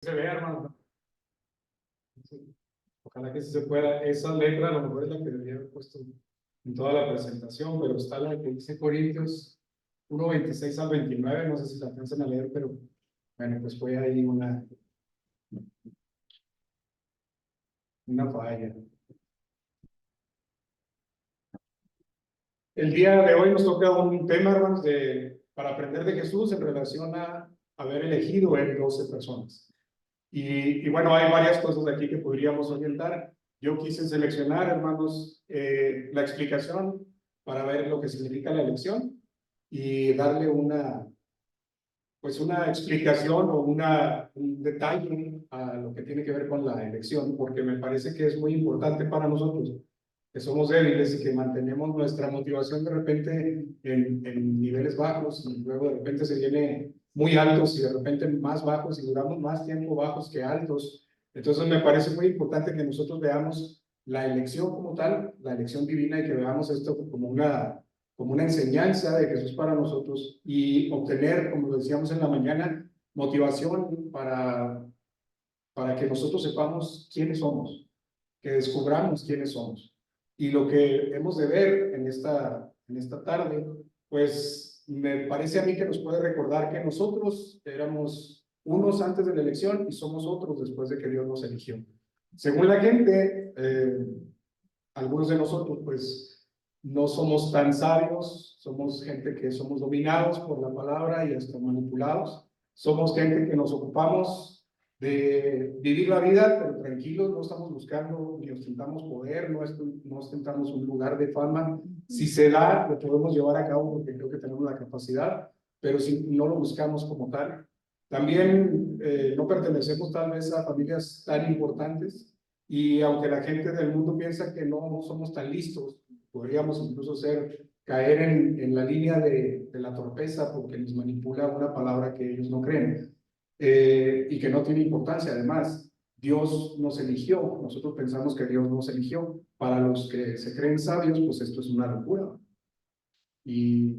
Se ve, hermano. Sí. Ojalá que sí se pueda. Esa letra a lo mejor es la que debería haber puesto en toda la presentación, pero está la que dice Corintios 1:26 al 29. No sé si la alcanzan a leer, pero bueno, pues fue ahí una falla. El día de hoy nos toca un tema, hermanos, para aprender de Jesús en relación a haber elegido en 12 personas. Y bueno, hay varias cosas aquí que podríamos orientar. Yo quise seleccionar, hermanos, la explicación para ver lo que significa la elección y darle pues una explicación o un detalle a lo que tiene que ver con la elección, porque me parece que es muy importante para nosotros, que somos débiles y que mantenemos nuestra motivación de repente en niveles bajos y luego de repente se viene muy altos y de repente más bajos y duramos más tiempo bajos que altos. Entonces me parece muy importante que nosotros veamos la elección como tal, la elección divina, y que veamos esto como una enseñanza de Jesús para nosotros y obtener, como lo decíamos en la mañana, motivación para que nosotros sepamos quiénes somos, que descubramos quiénes somos. Y lo que hemos de ver en esta tarde, pues me parece a mí que nos puede recordar que nosotros éramos unos antes de la elección y somos otros después de que Dios nos eligió. Según la gente, algunos de nosotros, pues, no somos tan sabios, somos gente que somos dominados por la palabra y hasta manipulados. Somos gente que nos ocupamos de vivir la vida, pero tranquilos, no estamos buscando ni ostentamos poder, no ostentamos un lugar de fama. Si se da, lo podemos llevar a cabo porque creo que tenemos la capacidad, pero si no lo buscamos como tal. También no pertenecemos tal vez a familias tan importantes, y aunque la gente del mundo piensa que no somos tan listos, podríamos incluso caer en la línea de la torpeza porque nos manipula una palabra que ellos no creen y que no tiene importancia. Además, Dios nos eligió, nosotros pensamos que Dios nos eligió. Para los que se creen sabios, pues esto es una locura. Y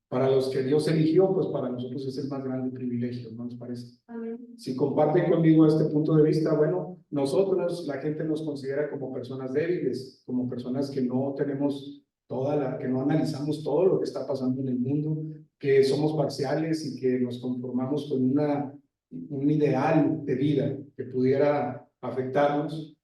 para los que Dios eligió, pues para nosotros es el más grande privilegio, ¿no les parece? Amén. Si comparten conmigo este punto de vista, bueno, nosotros, la gente nos considera como personas débiles, como personas que no tenemos que no analizamos todo lo que está pasando en el mundo, que somos parciales y que nos conformamos con un ideal de vida que pudiera afectarnos,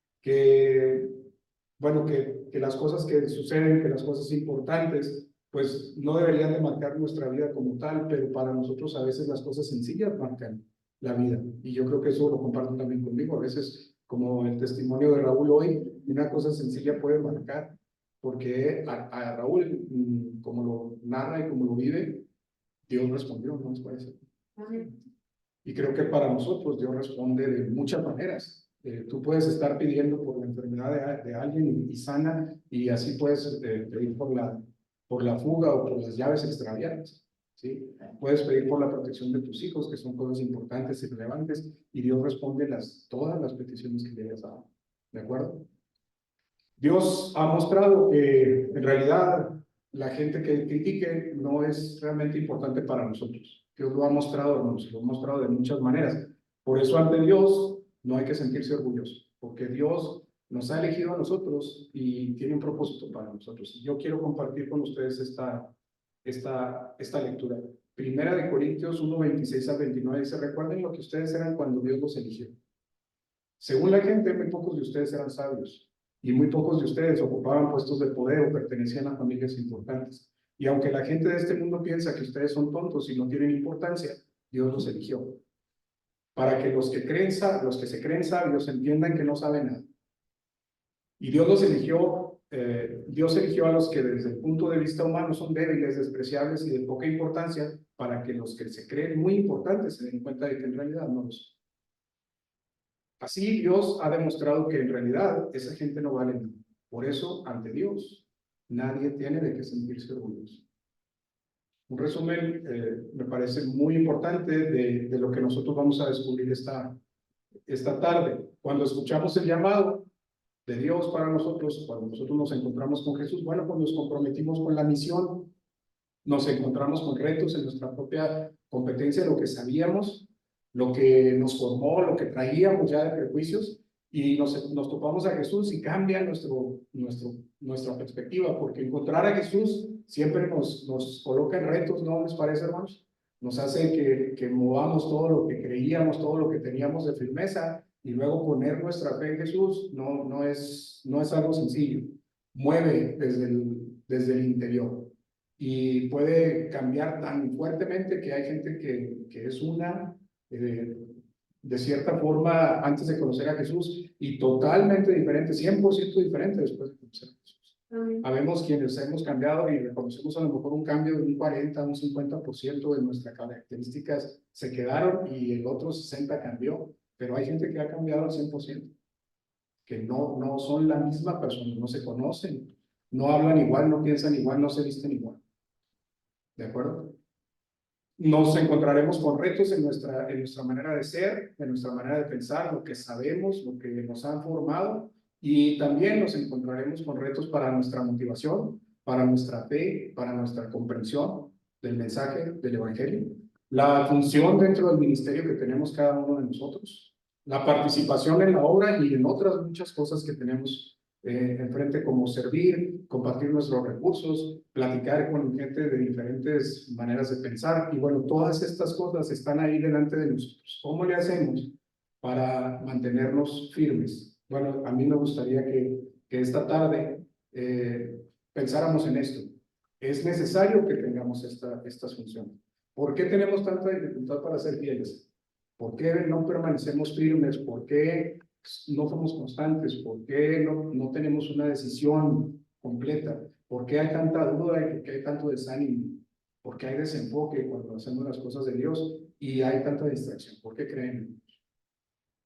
bueno, que las cosas que suceden, que las cosas importantes, pues no deberían de marcar nuestra vida como tal, pero para nosotros a veces las cosas sencillas marcan la vida. Y yo creo que eso lo comparto también conmigo. A veces, como el testimonio de Raúl hoy, una cosa sencilla puede marcar, porque a Raúl, como lo narra y como lo vive, Dios respondió, ¿no les parece? Y creo que para nosotros Dios responde de muchas maneras. Tú puedes estar pidiendo por la enfermedad de alguien y sana, y así puedes pedir por la fuga o por las llaves extraviadas, ¿sí? Puedes pedir por la protección de tus hijos, que son cosas importantes y relevantes, y Dios responde todas las peticiones que le hayas dado. ¿De acuerdo? Dios ha mostrado que en realidad la gente que critique no es realmente importante para nosotros. Dios lo ha mostrado, hermanos, lo ha mostrado de muchas maneras. Por eso ante Dios no hay que sentirse orgulloso, porque Dios nos ha elegido a nosotros y tiene un propósito para nosotros. Yo quiero compartir con ustedes esta lectura. Primera de Corintios 1:26 al 29 dice: recuerden lo que ustedes eran cuando Dios los eligió. Según la gente, muy pocos de ustedes eran sabios, y muy pocos de ustedes ocupaban puestos de poder o pertenecían a familias importantes. Y aunque la gente de este mundo piensa que ustedes son tontos y no tienen importancia, Dios los eligió para que los que se creen sabios entiendan que no saben nada. Y Dios eligió a los que desde el punto de vista humano son débiles, despreciables y de poca importancia, para que los que se creen muy importantes se den cuenta de que en realidad no lo son. Así Dios ha demostrado que en realidad esa gente no vale nada. Por eso, ante Dios, nadie tiene de qué sentirse orgulloso. Un resumen me parece muy importante de lo que nosotros vamos a descubrir esta tarde. Cuando escuchamos el llamado de Dios para nosotros, cuando nosotros nos encontramos con Jesús, bueno, pues nos comprometimos con la misión, nos encontramos con retos en nuestra propia competencia, lo que sabíamos, lo que nos formó, lo que traíamos ya de prejuicios, y nos topamos a Jesús y cambia nuestra perspectiva, porque encontrar a Jesús siempre nos coloca en retos, ¿no les parece, hermanos? Nos hace que movamos todo lo que creíamos, todo lo que teníamos de firmeza, y luego poner nuestra fe en Jesús no es algo sencillo. Mueve desde el interior y puede cambiar tan fuertemente que hay gente que es de cierta forma antes de conocer a Jesús y totalmente diferente, 100% diferente después de conocer a Jesús. Habemos quienes hemos cambiado y reconocemos a lo mejor un cambio de un 40, un 50% de nuestras características se quedaron y el otro 60% cambió, pero hay gente que ha cambiado al 100%, que no son la misma persona, no se conocen, no hablan igual, no piensan igual, no se visten igual. ¿De acuerdo? Nos encontraremos con retos en nuestra manera de ser, en nuestra manera de pensar, lo que sabemos, lo que nos han formado, y también nos encontraremos con retos para nuestra motivación, para nuestra fe, para nuestra comprensión del mensaje del Evangelio, la función dentro del ministerio que tenemos cada uno de nosotros, la participación en la obra y en otras muchas cosas que tenemos enfrente, como servir, compartir nuestros recursos, platicar con gente de diferentes maneras de pensar. Y bueno, todas estas cosas están ahí delante de nosotros. ¿Cómo le hacemos para mantenernos firmes? Bueno, a mí me gustaría que esta tarde pensáramos en esto. Es necesario que tengamos estas funciones. ¿Por qué tenemos tanta dificultad para ser fieles? ¿Por qué no permanecemos firmes? ¿Por qué no somos constantes? ¿Por qué no tenemos una decisión completa? ¿Por qué hay tanta duda y por qué hay tanto desánimo? ¿Por qué hay desenfoque cuando hacemos las cosas de Dios y hay tanta distracción? ¿Por qué creen?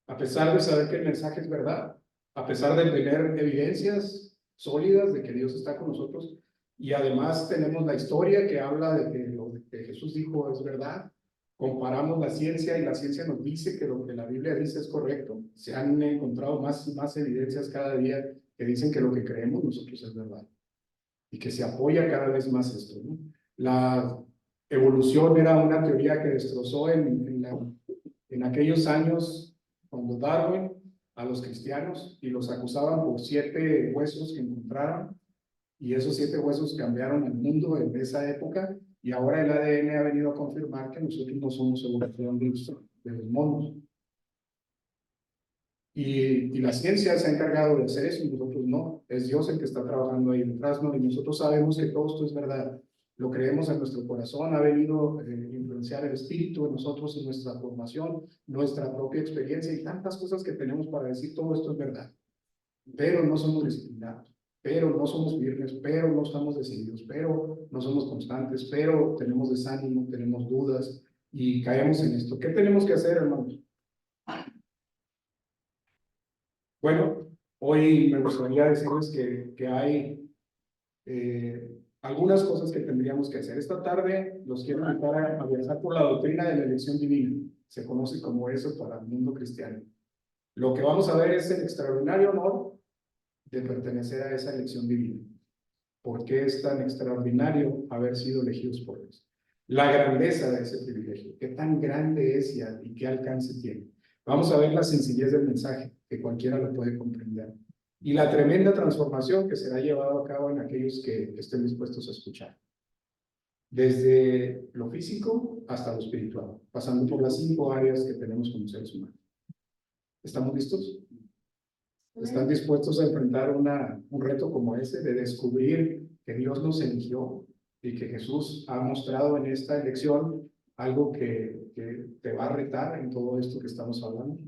A pesar de saber que el mensaje es verdad, a pesar de tener evidencias sólidas de que Dios está con nosotros, y además tenemos la historia que habla de que lo que Jesús dijo es verdad, comparamos la ciencia y la ciencia nos dice que lo que la Biblia dice es correcto. Se han encontrado más evidencias cada día que dicen que lo que creemos nosotros es verdad y que se apoya cada vez más esto, ¿no? La evolución era una teoría que destrozó en aquellos años cuando Darwin a los cristianos y los acusaban por 7 huesos que encontraron, y esos 7 huesos cambiaron el mundo en esa época, y ahora el ADN ha venido a confirmar que nosotros no somos evolución de los monos. Y la ciencia se ha encargado de hacer eso y nosotros no. Es Dios el que está trabajando ahí detrás, ¿no? Y nosotros sabemos que todo esto es verdad. Lo creemos en nuestro corazón, ha venido a influenciar el espíritu en nosotros, en nuestra formación, nuestra propia experiencia y tantas cosas que tenemos para decir todo esto es verdad. Pero no somos disciplinados, pero no somos firmes, pero no estamos decididos, pero no somos constantes, pero tenemos desánimo, tenemos dudas y caemos en esto. ¿Qué tenemos que hacer, hermanos? Bueno, hoy me gustaría decirles que hay algunas cosas que tendríamos que hacer. Esta tarde los quiero invitar a viajar por la doctrina de la elección divina. Se conoce como eso para el mundo cristiano. Lo que vamos a ver es el extraordinario honor de pertenecer a esa elección divina. ¿Por qué es tan extraordinario haber sido elegidos por Dios? La grandeza de ese privilegio, qué tan grande es y qué alcance tiene. Vamos a ver la sencillez del mensaje, que cualquiera lo puede comprender, y la tremenda transformación que será llevada a cabo en aquellos que estén dispuestos a escuchar. Desde lo físico hasta lo espiritual, pasando por las 5 áreas que tenemos como seres humanos. ¿Estamos listos? ¿Están dispuestos a enfrentar un reto como ese de descubrir que Dios nos eligió y que Jesús ha mostrado en esta elección algo que te va a retar en todo esto que estamos hablando?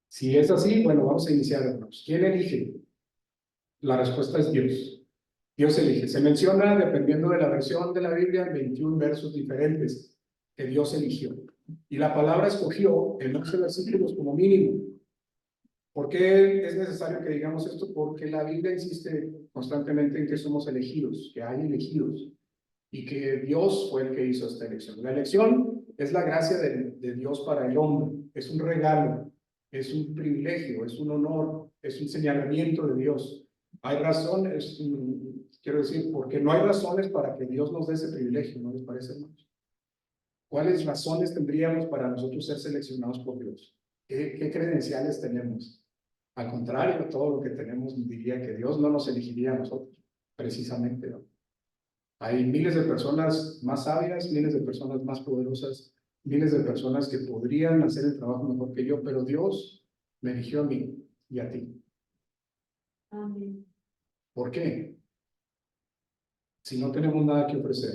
Si es así, bueno, vamos a iniciar, hermanos. ¿Quién elige? La respuesta es Dios. Dios elige. Se menciona, dependiendo de la versión de la Biblia, 21 versos diferentes que Dios eligió. Y la palabra escogió en 11 versículos como mínimo. ¿Por qué es necesario que digamos esto? Porque la Biblia insiste constantemente en que somos elegidos, que hay elegidos, y que Dios fue el que hizo esta elección. La elección es la gracia de Dios para el hombre, es un regalo, es un privilegio, es un honor, es un señalamiento de Dios. Hay razones, quiero decir, porque no hay razones para que Dios nos dé ese privilegio, ¿no les parece, hermanos? ¿Cuáles razones tendríamos para nosotros ser seleccionados por Dios? ¿Qué credenciales tenemos? Al contrario, todo lo que tenemos diría que Dios no nos elegiría a nosotros, precisamente, ¿no? Hay miles de personas más sabias, miles de personas más poderosas, miles de personas que podrían hacer el trabajo mejor que yo, pero Dios me eligió a mí y a ti. Amén. ¿Por qué? Si no tenemos nada que ofrecer.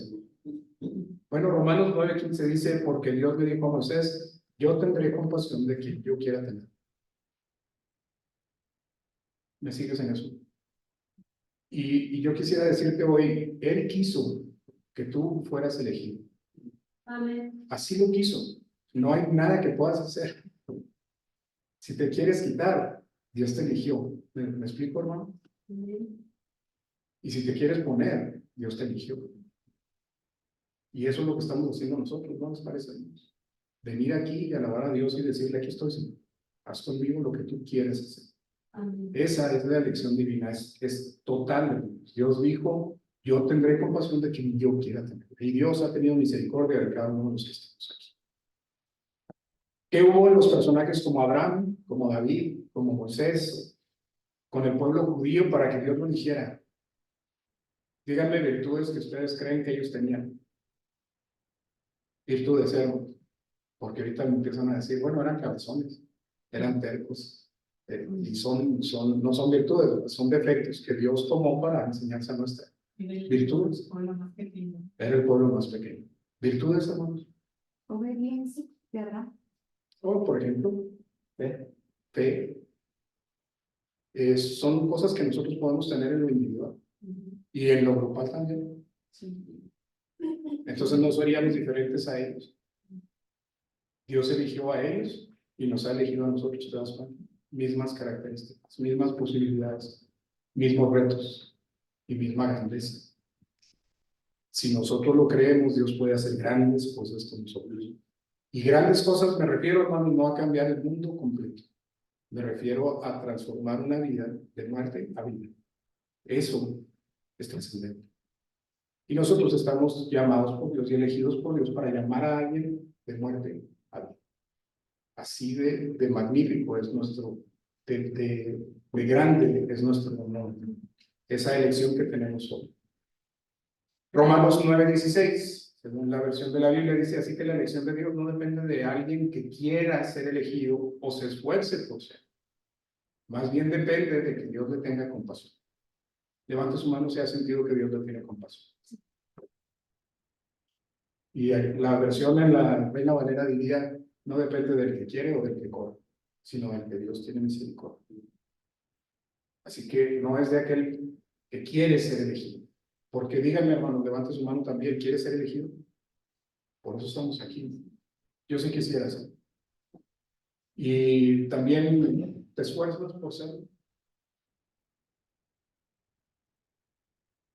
Bueno, Romanos 9:15 dice, porque Dios le dijo a Moisés, yo tendré compasión de quien yo quiera tener. ¿Me sigues en eso? Y yo quisiera decirte hoy, Él quiso que tú fueras elegido. Amén. Así lo quiso. No hay nada que puedas hacer. Si te quieres quitar, Dios te eligió. ¿Me explico, hermano? Amén. Y si te quieres poner, Dios te eligió. Y eso es lo que estamos haciendo nosotros, ¿no nos parece? Venir aquí y alabar a Dios y decirle, aquí estoy, Señor. Haz conmigo lo que tú quieres hacer. Amén. Esa es la elección divina, es total. Dios dijo, yo tendré compasión de quien yo quiera tener. Y Dios ha tenido misericordia de cada uno de los que estamos aquí. ¿Qué hubo en los personajes como Abraham, como David, como Moisés, con el pueblo judío para que Dios lo eligiera? Díganme virtudes que ustedes creen que ellos tenían. Virtudes, cero. Porque ahorita me empiezan a decir, bueno, eran cabezones, eran tercos. Y no son virtudes, son defectos que Dios tomó para enseñanza nuestra. Virtudes. Era el pueblo más pequeño. Virtudes, hermanos. Obediencia, ¿verdad? O, por ejemplo, fe. Son cosas que nosotros podemos tener en lo individual y en lo grupal también. Sí. Entonces no seríamos diferentes a ellos. Dios eligió a ellos y nos ha elegido a nosotros, ¿te das cuenta? Mismas características, mismas posibilidades, mismos retos y misma grandeza. Si nosotros lo creemos, Dios puede hacer grandes cosas con nosotros. Y grandes cosas me refiero, hermano, no a cambiar el mundo completo. Me refiero a transformar una vida de muerte a vida. Eso es trascendente. Y nosotros estamos llamados por Dios y elegidos por Dios para llamar a alguien de muerte a vida. Así de magnífico es nuestro, de grande es nuestro honor, esa elección que tenemos hoy. Romanos 9:16, según la versión de la Biblia, dice así que la elección de Dios no depende de alguien que quiera ser elegido o se esfuerce por ser. Más bien depende de que Dios le tenga compasión. Levante su mano si ha sentido que Dios le tiene compasión. Y la versión en la Reina Valera diría, no depende del que quiere o del que corre, sino del que Dios tiene misericordia. Así que no es de aquel que quiere ser elegido. Porque díganme, hermano, levante su mano también, ¿quiere ser elegido? Por eso estamos aquí. Yo sí quisiera ser. Y también te esfuerzas por serlo.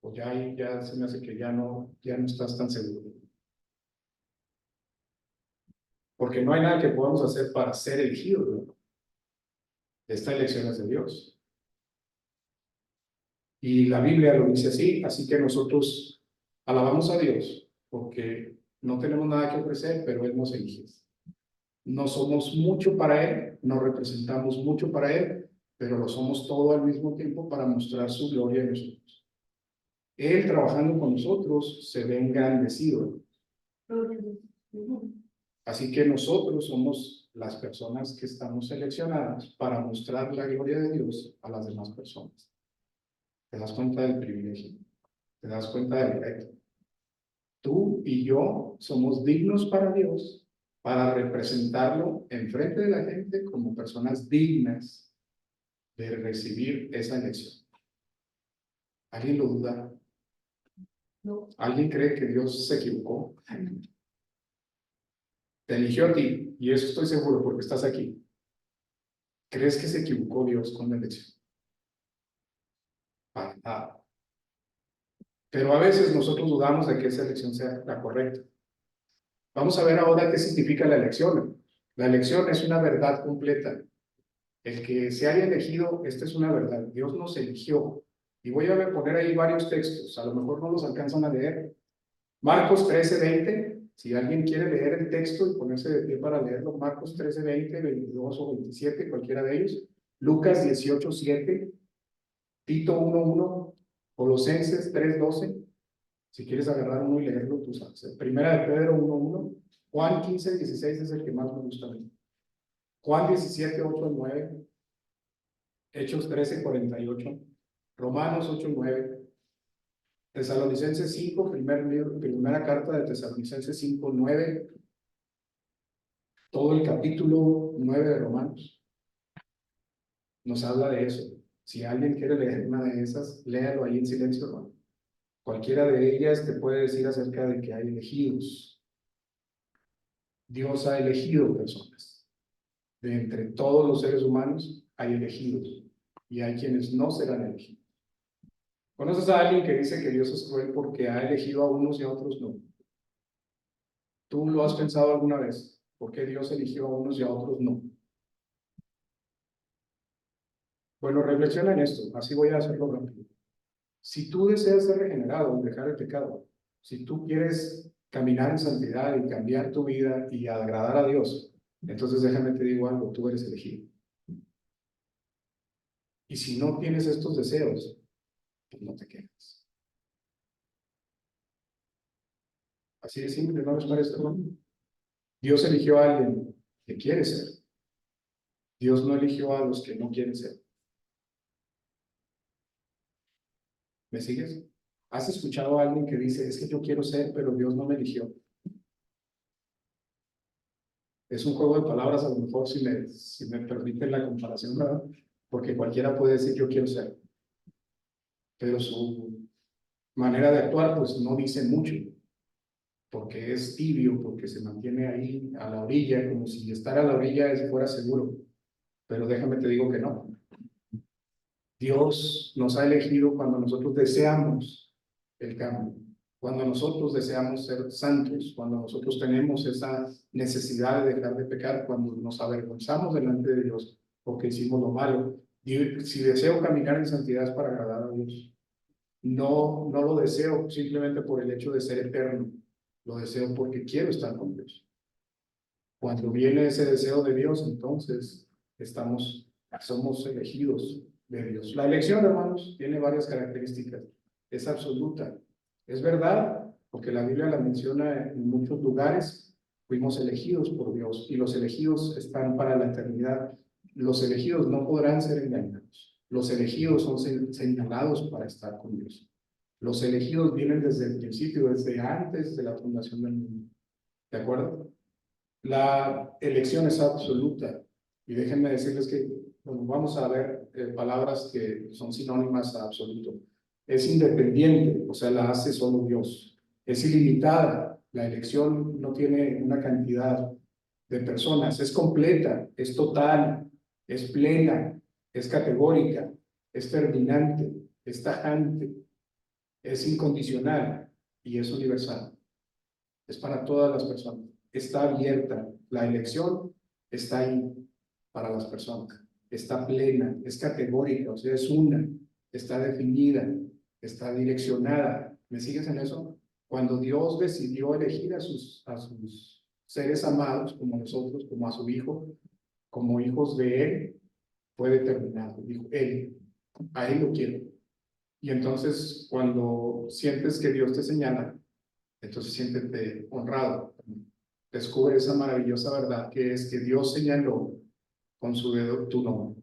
O ya se me hace que ya no estás tan seguro. Porque no hay nada que podamos hacer para ser elegidos, ¿no? Esta elección es de Dios. Y la Biblia lo dice así, así que nosotros alabamos a Dios, porque no tenemos nada que ofrecer, pero Él nos elige. No somos mucho para Él, no representamos mucho para Él, pero lo somos todo al mismo tiempo para mostrar su gloria en nosotros. Él trabajando con nosotros se ve engrandecido. Así que nosotros somos las personas que estamos seleccionadas para mostrar la gloria de Dios a las demás personas. ¿Te das cuenta del privilegio? ¿Te das cuenta del reto? Tú y yo somos dignos para Dios para representarlo enfrente de la gente como personas dignas de recibir esa elección. ¿Alguien lo duda? No. ¿Alguien cree que Dios se equivocó? Te eligió a ti, y eso estoy seguro porque estás aquí. ¿Crees que se equivocó Dios con la elección? Para nada. Pero a veces nosotros dudamos de que esa elección sea la correcta. Vamos a ver ahora qué significa la elección. La elección es una verdad completa. El que se haya elegido, esta es una verdad. Dios nos eligió. Y voy a poner ahí varios textos. A lo mejor no los alcanzan a leer. Marcos 13:20 Si alguien quiere leer el texto y ponerse de pie para leerlo, Marcos 13, 20, 22 o 27, cualquiera de ellos, Lucas 18, 7, Tito 1, 1, Colosenses 3, 12, si quieres agarrar uno y leerlo, tú sabes. Primera de Pedro 1, 1, Juan 15, 16 es el que más me gusta a mí. Juan 17, 8 al 9, Hechos 13, 48, Romanos 8, 9, Tesalonicenses 5, primera carta de Tesalonicenses 5, 9, todo el capítulo 9 de Romanos nos habla de eso. Si alguien quiere leer una de esas, léalo ahí en silencio, hermano. Cualquiera de ellas te puede decir acerca de que hay elegidos. Dios ha elegido personas. De entre todos los seres humanos hay elegidos y hay quienes no serán elegidos. ¿Conoces a alguien que dice que Dios es cruel porque ha elegido a unos y a otros no? ¿Tú lo has pensado alguna vez? ¿Por qué Dios eligió a unos y a otros no? Bueno, reflexiona en esto, así voy a hacerlo rápido. Si tú deseas ser regenerado, dejar el pecado, si tú quieres caminar en santidad y cambiar tu vida y agradar a Dios, entonces déjame te digo algo, tú eres elegido. Y si no tienes estos deseos, pues no te quedes. Así de simple, ¿no les parece, hermano? Dios eligió a alguien que quiere ser. Dios no eligió a los que no quieren ser. ¿Me sigues? ¿Has escuchado a alguien que dice, es que yo quiero ser, pero Dios no me eligió? Es un juego de palabras, a lo mejor, si me permiten la comparación, ¿verdad? Porque cualquiera puede decir, yo quiero ser. Pero su manera de actuar, pues no dice mucho. Porque es tibio, porque se mantiene ahí a la orilla, como si estar a la orilla fuera seguro. Pero déjame te digo que no. Dios nos ha elegido cuando nosotros deseamos el cambio, cuando nosotros deseamos ser santos, cuando nosotros tenemos esa necesidad de dejar de pecar, cuando nos avergonzamos delante de Dios porque hicimos lo malo. Y si deseo caminar en santidad es para agradar a Dios. No lo deseo simplemente por el hecho de ser eterno, lo deseo porque quiero estar con Dios. Cuando viene ese deseo de Dios, entonces somos elegidos de Dios. La elección, hermanos, tiene varias características. Es absoluta. Es verdad, porque la Biblia la menciona en muchos lugares. Fuimos elegidos por Dios y los elegidos están para la eternidad. Los elegidos no podrán ser engañados. Los elegidos son señalados para estar con Dios. Los elegidos vienen desde el principio, desde antes de la fundación del mundo. ¿De acuerdo? La elección es absoluta. Y déjenme decirles que, bueno, vamos a ver palabras que son sinónimas a absoluto. Es independiente, o sea, la hace solo Dios. Es ilimitada. La elección no tiene una cantidad de personas. Es completa, es total, es plena, es categórica, es terminante, es tajante, es incondicional y es universal. Es para todas las personas. Está abierta. La elección está ahí para las personas. Está plena, es categórica, o sea, es una, está definida, está direccionada. ¿Me sigues en eso? Cuando Dios decidió elegir a sus seres amados, como nosotros, como a su Hijo, como hijos de Él, fue determinado. Dijo, Él, a Él lo quiero. Y entonces, cuando sientes que Dios te señala, entonces siéntete honrado. Descubre esa maravillosa verdad que es que Dios señaló con su dedo tu nombre,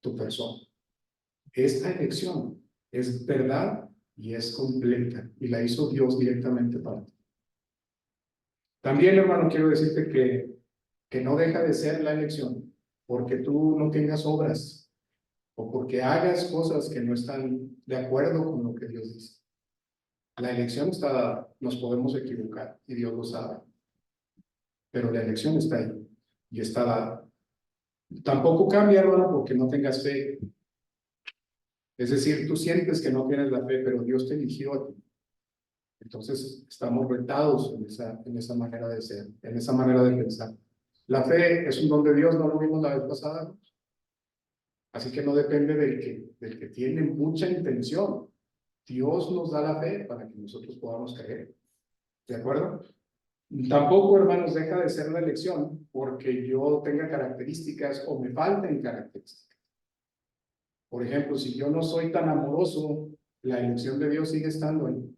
tu persona. Esta elección es verdad y es completa y la hizo Dios directamente para ti. También, hermano, quiero decirte que no deja de ser la elección porque tú no tengas obras o porque hagas cosas que no están de acuerdo con lo que Dios dice. La elección está dada, nos podemos equivocar y Dios lo sabe. Pero la elección está ahí y está dada. Tampoco cambia, hermano, porque no tengas fe. Es decir, tú sientes que no tienes la fe, pero Dios te eligió a ti. Entonces, estamos retados en esa manera de ser, en esa manera de pensar. La fe es un don de Dios, no lo vimos la vez pasada. Así que no depende del que tiene mucha intención. Dios nos da la fe para que nosotros podamos creer. ¿De acuerdo? Tampoco, hermanos, deja de ser la elección porque yo tenga características o me falten características. Por ejemplo, si yo no soy tan amoroso, la elección de Dios sigue estando ahí.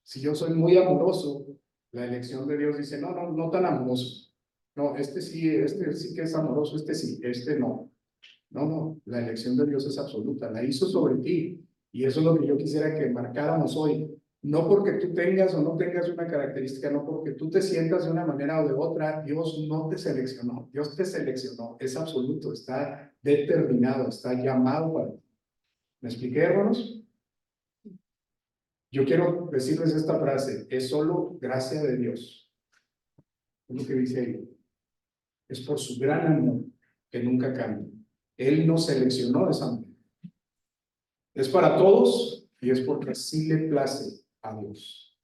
Si yo soy muy amoroso, la elección de Dios dice, no tan amoroso. No, este sí que es amoroso, este sí, este no. No, la elección de Dios es absoluta, la hizo sobre ti. Y eso es lo que yo quisiera que marcáramos hoy. No porque tú tengas o no tengas una característica, no porque tú te sientas de una manera o de otra, Dios no te seleccionó, Dios te seleccionó, es absoluto, está determinado, está llamado para ti. ¿Me expliqué, hermanos? Yo quiero decirles esta frase, es solo gracia de Dios. Es lo que dice ahí. Es por su gran amor que nunca cambia. Él nos seleccionó de esa manera. Es para todos y es porque así le place a Dios.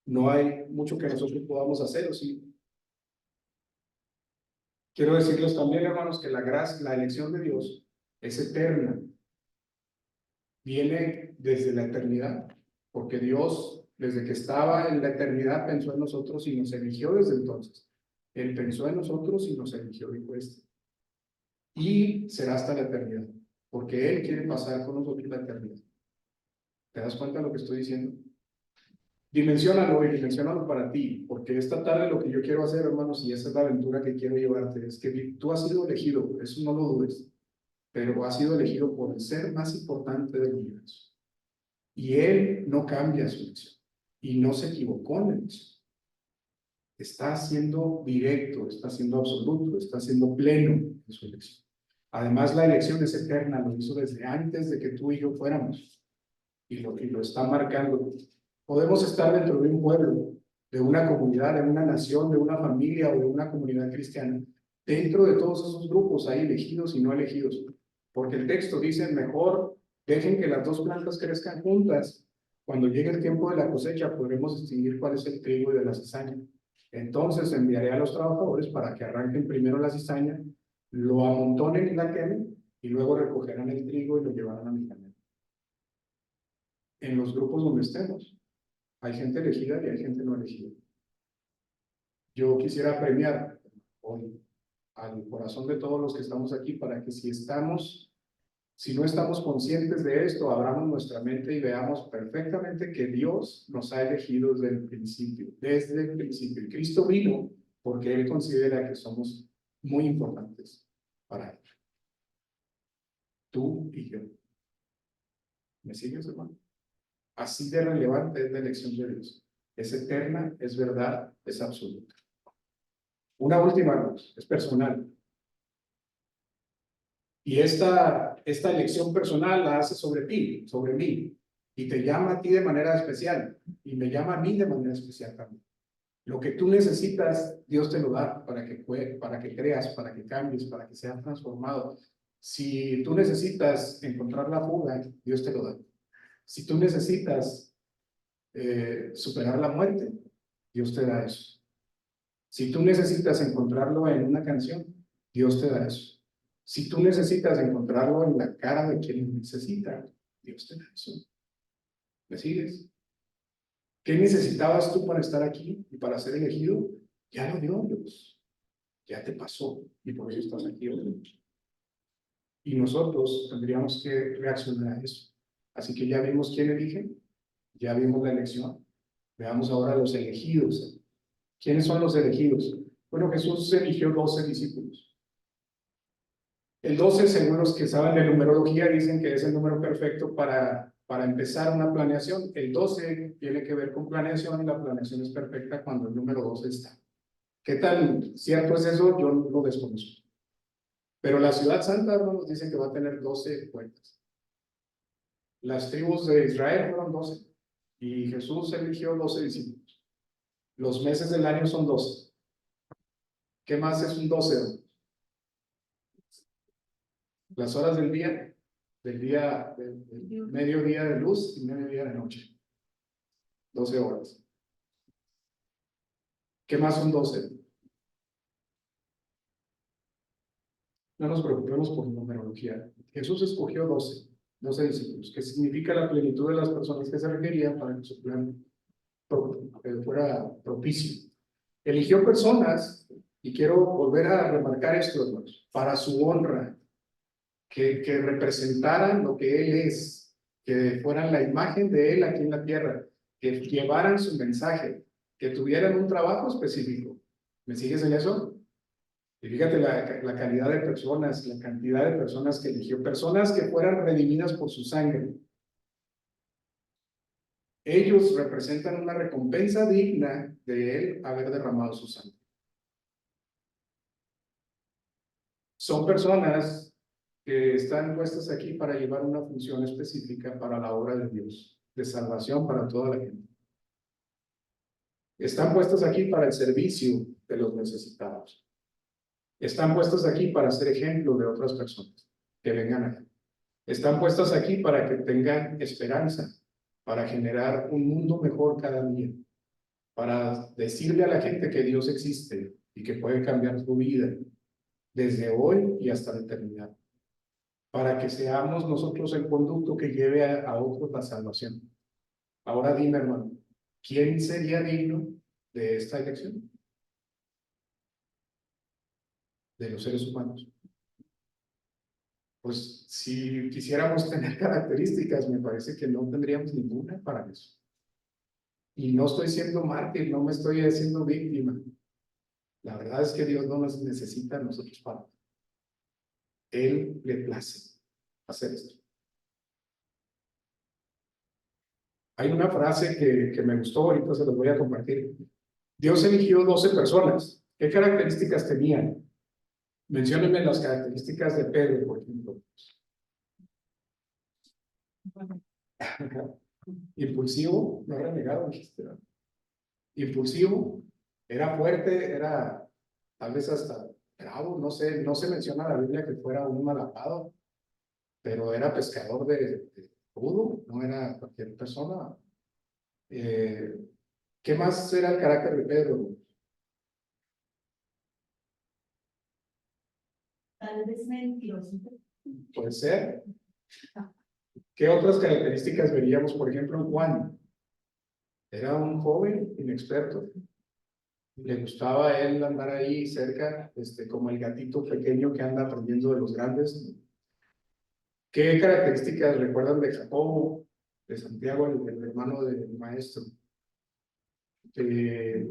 No hay mucho que nosotros podamos hacer, ¿o sí? Quiero decirles también, hermanos, que la gracia, la elección de Dios es eterna. Viene desde la eternidad, porque Dios, desde que estaba en la eternidad, pensó en nosotros y nos eligió desde entonces. Él pensó en nosotros y nos eligió, dijo este. Y será hasta la eternidad, porque Él quiere pasar con nosotros la eternidad. ¿Te das cuenta de lo que estoy diciendo? Dimensiónalo y dimensiónalo para ti, porque esta tarde lo que yo quiero hacer, hermanos, y esa es la aventura que quiero llevarte, es que tú has sido elegido, eso no lo dudes, pero has sido elegido por el ser más importante del universo. Y Él no cambia su elección, y no se equivocó en la elección. Está siendo directo, está siendo absoluto, está siendo pleno en su elección. Además, la elección es eterna, lo hizo desde antes de que tú y yo fuéramos, y lo está marcando. Podemos estar dentro de un pueblo, de una comunidad, de una nación, de una familia o de una comunidad cristiana. Dentro de todos esos grupos hay elegidos y no elegidos, porque el texto dice, mejor dejen que las dos plantas crezcan juntas. Cuando llegue el tiempo de la cosecha, podremos distinguir cuál es el trigo y de la cizaña. Entonces enviaré a los trabajadores para que arranquen primero la cizaña, lo amontonen y la quemen, y luego recogerán el trigo y lo llevarán a mi camioneta. En los grupos donde estemos, hay gente elegida y hay gente no elegida. Yo quisiera premiar hoy al corazón de todos los que estamos aquí para que si no estamos conscientes de esto, abramos nuestra mente y veamos perfectamente que Dios nos ha elegido desde el principio, desde el principio. Y Cristo vino porque Él considera que somos muy importantes para Él. Tú y yo. ¿Me sigues, hermano? Así de relevante es la elección de Dios. Es eterna, es verdad, es absoluta. Una última cosa, es personal. Y esta elección personal la hace sobre ti, sobre mí. Y te llama a ti de manera especial. Y me llama a mí de manera especial también. Lo que tú necesitas, Dios te lo da para que creas, para que cambies, para que seas transformado. Si tú necesitas encontrar la fuga, Dios te lo da. Si tú necesitas superar la muerte, Dios te da eso. Si tú necesitas encontrarlo en una canción, Dios te da eso. Si tú necesitas encontrarlo en la cara de quien necesita, Dios te da eso. ¿Me sigues? ¿Qué necesitabas tú para estar aquí y para ser elegido? Ya lo dio Dios. Ya te pasó y por eso estás aquí hoy. Y nosotros tendríamos que reaccionar a eso. Así que ya vimos quién elige, ya vimos la elección. Veamos ahora los elegidos. ¿Quiénes son los elegidos? Bueno, Jesús eligió 12 discípulos. El 12, según los que saben de numerología, dicen que es el número perfecto para empezar una planeación. El 12 tiene que ver con planeación y la planeación es perfecta cuando el número 12 está. ¿Qué tan cierto es eso? Yo no lo desconozco. Pero la ciudad santa, hermanos, dice que va a tener 12 puertas. Las tribus de Israel fueron 12 y Jesús eligió 12 discípulos. Los meses del año son 12. ¿Qué más es un 12? Las horas del mediodía de luz y mediodía de noche. 12 horas. ¿Qué más son 12? No nos preocupemos por numerología. Jesús escogió 12 discípulos, que significa la plenitud de las personas que se requerían para que su plan fuera propicio. Eligió personas, y quiero volver a remarcar esto, hermanos, para su honra, que representaran lo que Él es, que fueran la imagen de Él aquí en la tierra, que llevaran su mensaje, que tuvieran un trabajo específico. ¿Me sigues en eso? Y fíjate la calidad de personas, la cantidad de personas que eligió, personas que fueran redimidas por su sangre. Ellos representan una recompensa digna de Él haber derramado su sangre. Son personas que están puestas aquí para llevar una función específica para la obra de Dios, de salvación para toda la gente. Están puestas aquí para el servicio de los necesitados. Están puestas aquí para ser ejemplo de otras personas que vengan aquí. Están puestas aquí para que tengan esperanza, para generar un mundo mejor cada día, para decirle a la gente que Dios existe y que puede cambiar su vida desde hoy y hasta la eternidad, para que seamos nosotros el conducto que lleve a otros la salvación. Ahora dime, hermano, ¿quién sería digno de esta elección? De los seres humanos. Pues si quisiéramos tener características, me parece que no tendríamos ninguna para eso. Y no estoy siendo mártir, no me estoy haciendo víctima. La verdad es que Dios no nos necesita a nosotros para. Él le place hacer esto. Hay una frase que me gustó, ahorita se los voy a compartir. Dios eligió 12 personas. ¿Qué características tenían? Menciónenme las características de Pedro, por ejemplo. Impulsivo, no era negado, dijiste, ¿verdad? Impulsivo, era fuerte, era tal vez hasta bravo, no sé, no se menciona en la Biblia que fuera un malapado, pero era pescador de rudo, no era cualquier persona. ¿Qué más era el carácter de Pedro? Tal vez mentiroso. Puede ser. ¿Qué otras características veríamos, por ejemplo, en Juan? Era un joven inexperto. Le gustaba a él andar ahí cerca, como el gatito pequeño que anda aprendiendo de los grandes. ¿Qué características recuerdan de Jacobo, de Santiago, el hermano del maestro? De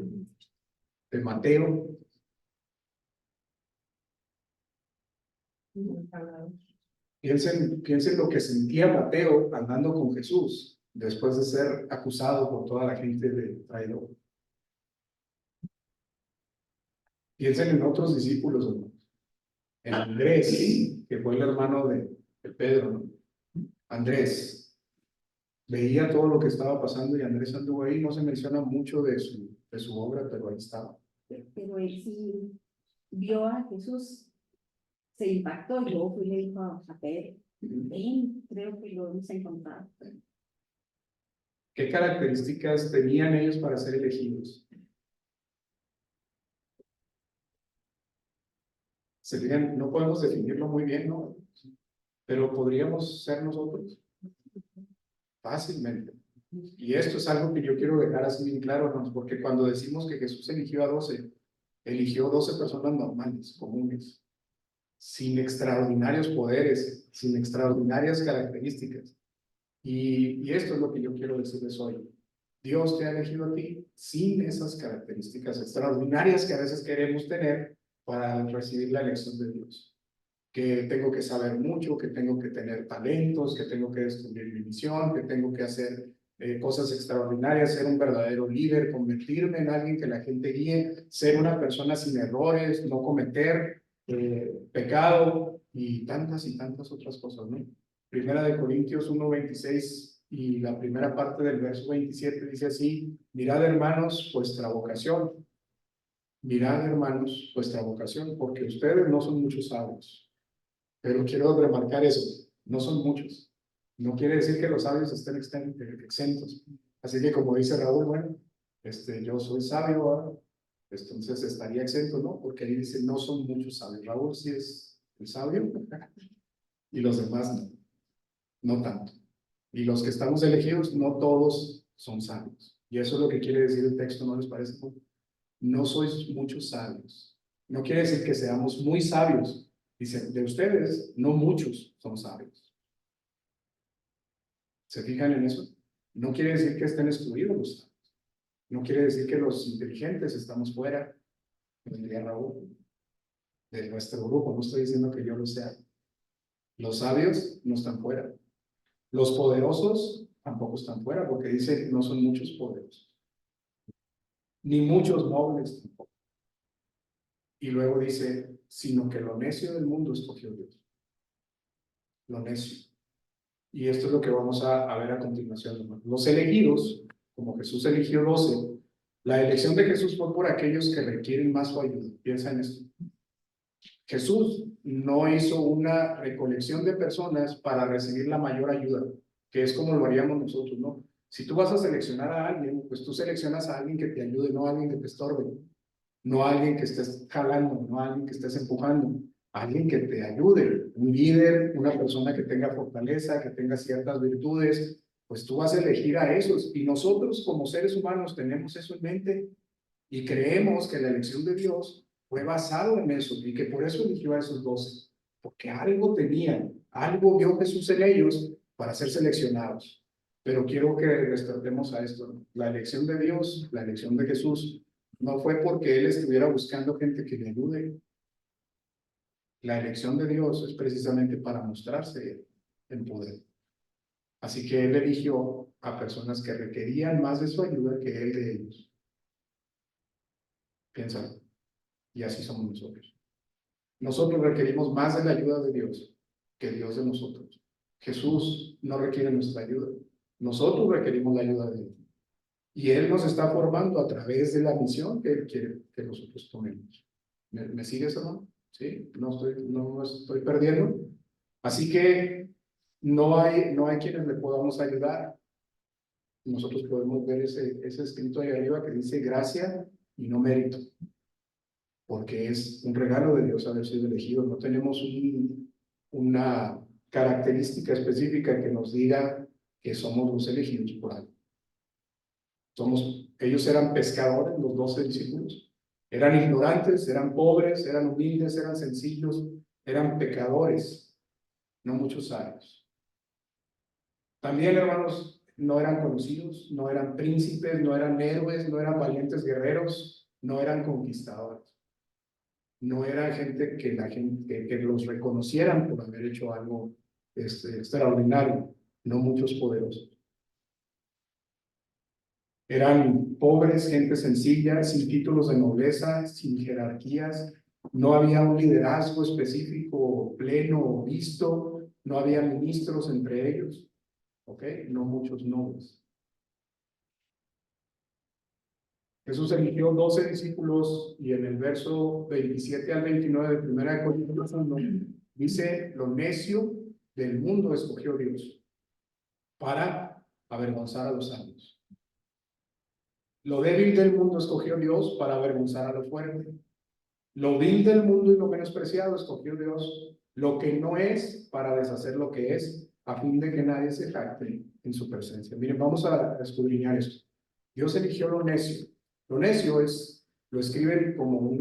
Mateo. Piensen lo que sentía Mateo andando con Jesús después de ser acusado por toda la gente de traidor. Piensen en otros discípulos, hermanos. En Andrés, que fue el hermano de Pedro, ¿no? Andrés veía todo lo que estaba pasando y Andrés anduvo ahí. No se menciona mucho de su obra, pero ahí estaba. Pero él sí vio a Jesús, se impactó y luego fue y le dijo a Pedro, ven, creo que lo hemos encontrado. ¿Qué características tenían ellos para ser elegidos? No podemos definirlo muy bien, ¿no? Pero podríamos ser nosotros fácilmente. Y esto es algo que yo quiero dejar así bien claro, hermanos, porque cuando decimos que Jesús eligió a 12, eligió 12 personas normales, comunes, sin extraordinarios poderes, sin extraordinarias características. Y esto es lo que yo quiero decirles hoy. Dios te ha elegido a ti sin esas características extraordinarias que a veces queremos tener para recibir la elección de Dios. Que tengo que saber mucho, que tengo que tener talentos, que tengo que descubrir mi misión, que tengo que hacer cosas extraordinarias, ser un verdadero líder, convertirme en alguien que la gente guíe, ser una persona sin errores, no cometer pecado y tantas otras cosas, ¿no? Primera de Corintios 1:26 y la primera parte del verso 27 dice así: mirad, hermanos, vuestra vocación. Mirad, hermanos, vuestra vocación, porque ustedes no son muchos sabios. Pero quiero remarcar eso, no son muchos. No quiere decir que los sabios estén exentos. Así que como dice Raúl, bueno, yo soy sabio ahora, entonces estaría exento, ¿no? Porque ahí dice, no son muchos sabios. Raúl sí es el sabio y los demás no, no tanto. Y los que estamos elegidos, no todos son sabios. Y eso es lo que quiere decir el texto, ¿no les parece? no sois muchos sabios. No quiere decir que seamos muy sabios. Dice, de ustedes, no muchos son sabios. ¿Se fijan en eso? No quiere decir que estén excluidos los sabios. No quiere decir que los inteligentes estamos fuera, como diría Raúl, de nuestro grupo. No estoy diciendo que yo lo sea. Los sabios no están fuera. Los poderosos tampoco están fuera, porque dice, no son muchos poderosos. Ni muchos nobles tampoco. Y luego dice, sino que lo necio del mundo escogió Dios. Lo necio. Y esto es lo que vamos a ver a continuación, hermano. Los elegidos, como Jesús eligió 12, la elección de Jesús fue por aquellos que requieren más su ayuda. Piensa en esto. Jesús no hizo una recolección de personas para recibir la mayor ayuda, que es como lo haríamos nosotros, ¿no? Si tú vas a seleccionar a alguien, pues tú seleccionas a alguien que te ayude, no a alguien que te estorbe, no a alguien que estés jalando, no a alguien que estés empujando, a alguien que te ayude, un líder, una persona que tenga fortaleza, que tenga ciertas virtudes, pues tú vas a elegir a esos. Y nosotros como seres humanos tenemos eso en mente y creemos que la elección de Dios fue basado en eso y que por eso eligió a esos 12, porque algo tenían, algo vio Jesús en ellos para ser seleccionados. Pero quiero que despertemos a esto, ¿no? La elección de Dios, la elección de Jesús, no fue porque Él estuviera buscando gente que le ayude. La elección de Dios es precisamente para mostrarse en poder. Así que Él eligió a personas que requerían más de su ayuda que Él de ellos. Piensa, y así somos nosotros. Nosotros requerimos más de la ayuda de Dios que Dios de nosotros. Jesús no requiere nuestra ayuda. Nosotros requerimos la ayuda de Él. Y Él nos está formando a través de la misión que Él quiere que nosotros tomemos. ¿Me sigues, hermano? ¿Sí? No estoy perdiendo. Así que no hay quienes le podamos ayudar. Nosotros podemos ver ese escrito ahí arriba que dice gracia y no mérito. Porque es un regalo de Dios haber sido elegido. No tenemos una característica específica que nos diga que somos los elegidos por algo. Ellos eran pescadores, los 12 discípulos. Eran ignorantes, eran pobres, eran humildes, eran sencillos, eran pecadores, no muchos sabios. También, hermanos, no eran conocidos, no eran príncipes, no eran héroes, no eran valientes guerreros, no eran conquistadores. No era gente que los reconocieran por haber hecho algo extraordinario, no muchos poderosos. Eran pobres, gente sencilla, sin títulos de nobleza, sin jerarquías, no había un liderazgo específico, pleno, visto, no había ministros entre ellos, ¿ok? No muchos nobles. Jesús eligió 12 discípulos y en el verso 27 al 29 de 1 Corintios 1 dice, lo necio del mundo escogió Dios para avergonzar a los sabios. Lo débil del mundo escogió Dios para avergonzar a lo fuerte. Lo vil del mundo y lo menospreciado escogió Dios, lo que no es para deshacer lo que es, a fin de que nadie se jacte en su presencia. Miren, vamos a escudriñar esto. Dios eligió lo necio. Lo necio lo escriben como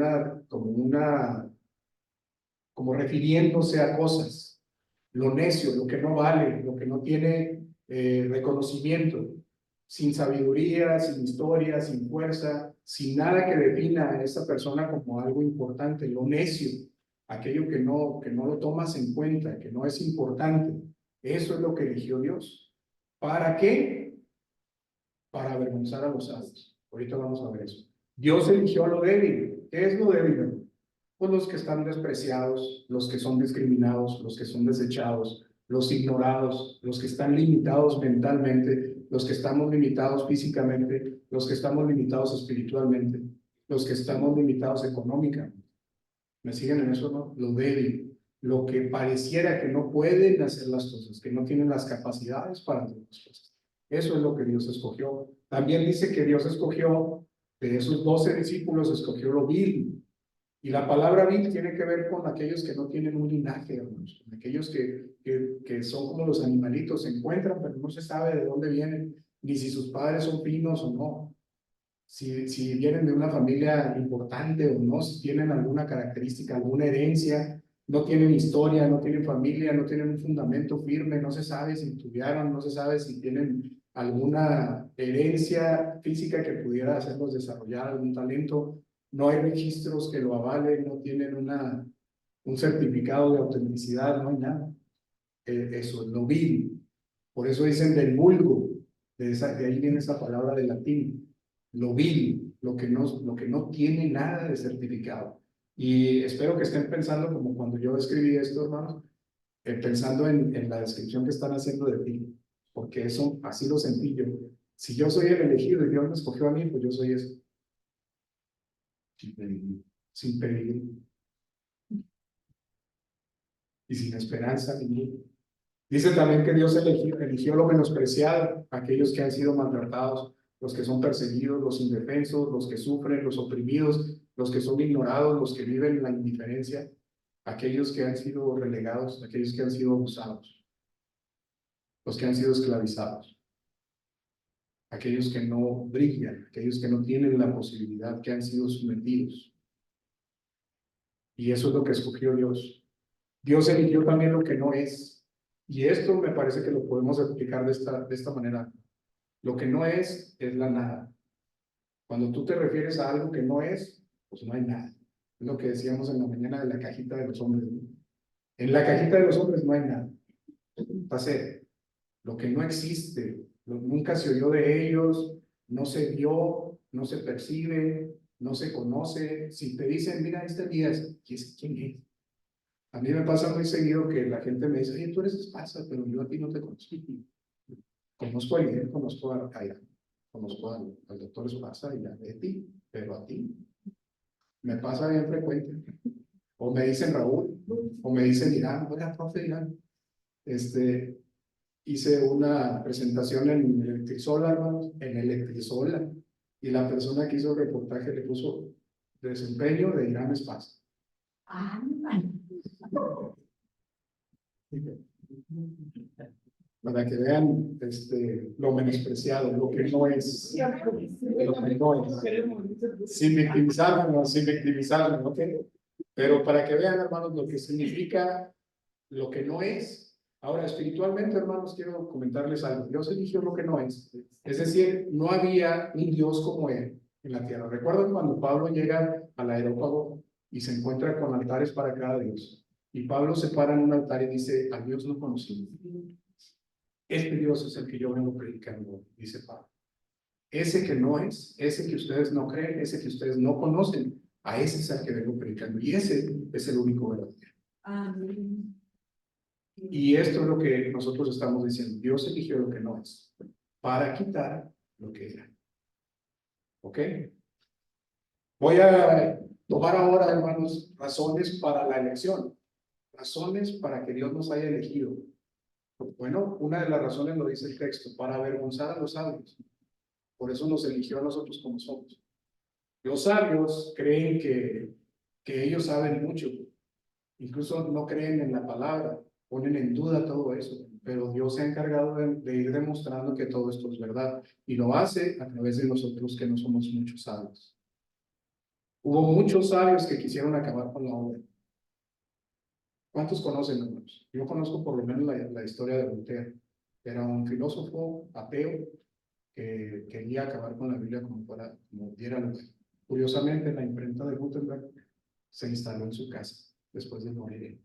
refiriéndose a cosas. Lo necio, lo que no vale, lo que no tiene reconocimiento, sin sabiduría, sin historia, sin fuerza, sin nada que defina a esa persona como algo importante. Lo necio, aquello que no lo tomas en cuenta, que no es importante. Eso es lo que eligió Dios. ¿Para qué? Para avergonzar a los sabios. Ahorita vamos a ver eso. Dios eligió a lo débil. ¿Qué es lo débil? Pues los que están despreciados, los que son discriminados, los que son desechados, los ignorados, los que están limitados mentalmente, los que estamos limitados físicamente, los que estamos limitados espiritualmente, los que estamos limitados económicamente. ¿Me siguen en eso, no? Lo débil, lo que pareciera que no pueden hacer las cosas, que no tienen las capacidades para hacer las cosas. Eso es lo que Dios escogió. También dice que Dios escogió, de esos 12 discípulos, escogió lo vil. Y la palabra vil tiene que ver con aquellos que no tienen un linaje, hermanos, con aquellos que son como los animalitos, se encuentran, pero no se sabe de dónde vienen, ni si sus padres son finos o no. si vienen de una familia importante o no, si tienen alguna característica, alguna herencia, no tienen historia, no tienen familia, no tienen un fundamento firme, no se sabe si estudiaron, no se sabe si tienen alguna herencia física que pudiera hacerlos desarrollar algún talento, no hay registros que lo avalen, no tienen un certificado de autenticidad, no hay nada. Eso es lo vil. Por eso dicen del vulgo, de ahí viene esa palabra de latín, lo vil, lo que no tiene nada de certificado. Y espero que estén pensando como cuando yo escribí esto, hermanos, pensando en la descripción que están haciendo de ti, porque eso, así lo sentí yo. Si yo soy el elegido y Dios me escogió a mí, pues yo soy eso. Sin peligro, sin peligro y sin esperanza ninguna. Dice también que Dios eligió lo menospreciado, aquellos que han sido maltratados, los que son perseguidos, los indefensos, los que sufren, los oprimidos, los que son ignorados, los que viven en la indiferencia, aquellos que han sido relegados, aquellos que han sido abusados, los que han sido esclavizados, aquellos que no brillan, aquellos que no tienen la posibilidad, que han sido sometidos. Y eso es lo que escogió Dios. Dios eligió también lo que no es. Y esto me parece que lo podemos explicar de esta manera. Lo que no es la nada. Cuando tú te refieres a algo que no es, pues no hay nada. Es lo que decíamos en la mañana de la cajita de los hombres, ¿no? En la cajita de los hombres no hay nada. Pase, lo que no existe, nunca se oyó de ellos, no se vio, no se percibe, no se conoce. Si te dicen, mira, este día, ¿quién es? A mí me pasa muy seguido que la gente me dice, oye, tú eres Esparza, pero yo a ti no te conozco. Conozco a Miguel, conozco a Kaya, conozco al doctor Esparza y a Betty, pero a ti me pasa bien frecuente. O me dicen Raúl, o me dicen Irán, oiga, profe Irán, hice una presentación en Electrisola, hermanos, en Electrisola, y la persona que hizo el reportaje le puso desempeño de Irán Esparza. Para que vean lo menospreciado, lo que no es, lo que no es, sin victimizarnos, ¿ok? Pero para que vean, hermanos, lo que significa lo que no es. Ahora, espiritualmente, hermanos, quiero comentarles algo. Dios eligió lo que no es. Es decir, no había un Dios como Él en la tierra. ¿Recuerdan cuando Pablo llega al Areópago y se encuentra con altares para cada Dios? Y Pablo se para en un altar y dice, a Dios no conocí. Este Dios es el que yo vengo predicando, dice Pablo. Ese que no es, ese que ustedes no creen, ese que ustedes no conocen, a ese es el que vengo predicando. Y ese es el único verdadero. Amén. Y esto es lo que nosotros estamos diciendo. Dios eligió lo que no es, para quitar lo que era. ¿Ok? Voy a tomar ahora, hermanos, razones para la elección. Razones para que Dios nos haya elegido. Bueno, una de las razones lo dice el texto, para avergonzar a los sabios. Por eso nos eligió a nosotros como somos. Los sabios creen que ellos saben mucho. Incluso no creen en la palabra, ponen en duda todo eso. Pero Dios se ha encargado de ir demostrando que todo esto es verdad. Y lo hace a través de nosotros que no somos muchos sabios. Hubo muchos sabios que quisieron acabar con la obra. ¿Cuántos conocen, hermanos? Yo conozco por lo menos la historia de Voltaire. Era un filósofo ateo que quería acabar con la Biblia como diera lugar. Curiosamente, la imprenta de Gutenberg se instaló en su casa después de morir.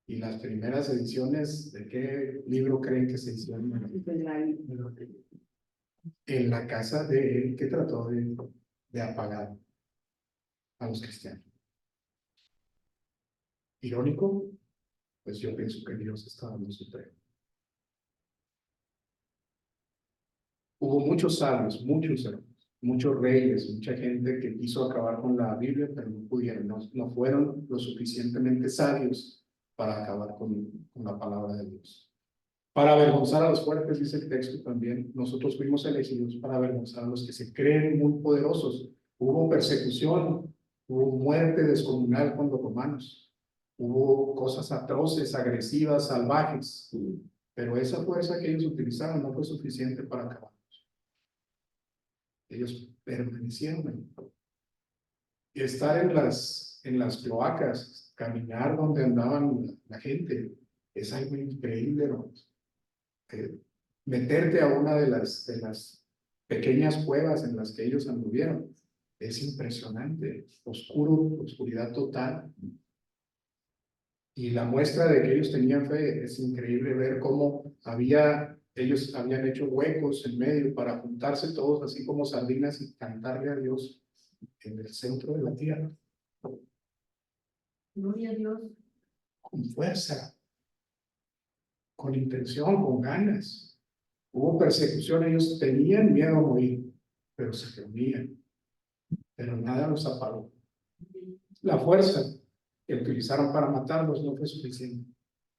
Y las primeras ediciones, ¿de qué libro creen que se hicieron? En la casa de él, que trató de apagar a los cristianos. Irónico, pues yo pienso que Dios estaba en su tren. Hubo muchos sabios, muchos reyes, mucha gente que quiso acabar con la Biblia, pero no pudieron, no fueron lo suficientemente sabios para acabar con la palabra de Dios. Para avergonzar a los fuertes, dice el texto también, nosotros fuimos elegidos para avergonzar a los que se creen muy poderosos. Hubo persecución, hubo muerte descomunal con los romanos, hubo cosas atroces, agresivas, salvajes, pero esa fuerza que ellos utilizaron no fue suficiente para acabar. Ellos permanecieron ahí. Y estar en las cloacas, caminar donde andaban la gente, es algo increíble, hermanos. Meterte a una de las pequeñas cuevas en las que ellos anduvieron, es impresionante, oscuro, oscuridad total. Y la muestra de que ellos tenían fe es increíble ver cómo ellos habían hecho huecos en medio para juntarse todos así como sardinas y cantarle a Dios en el centro de la tierra. Gloria a Dios. Con fuerza, con intención, con ganas. Hubo persecución, ellos tenían miedo a morir, pero se reunían, pero nada los apagó. La fuerza que utilizaron para matarlos no fue suficiente.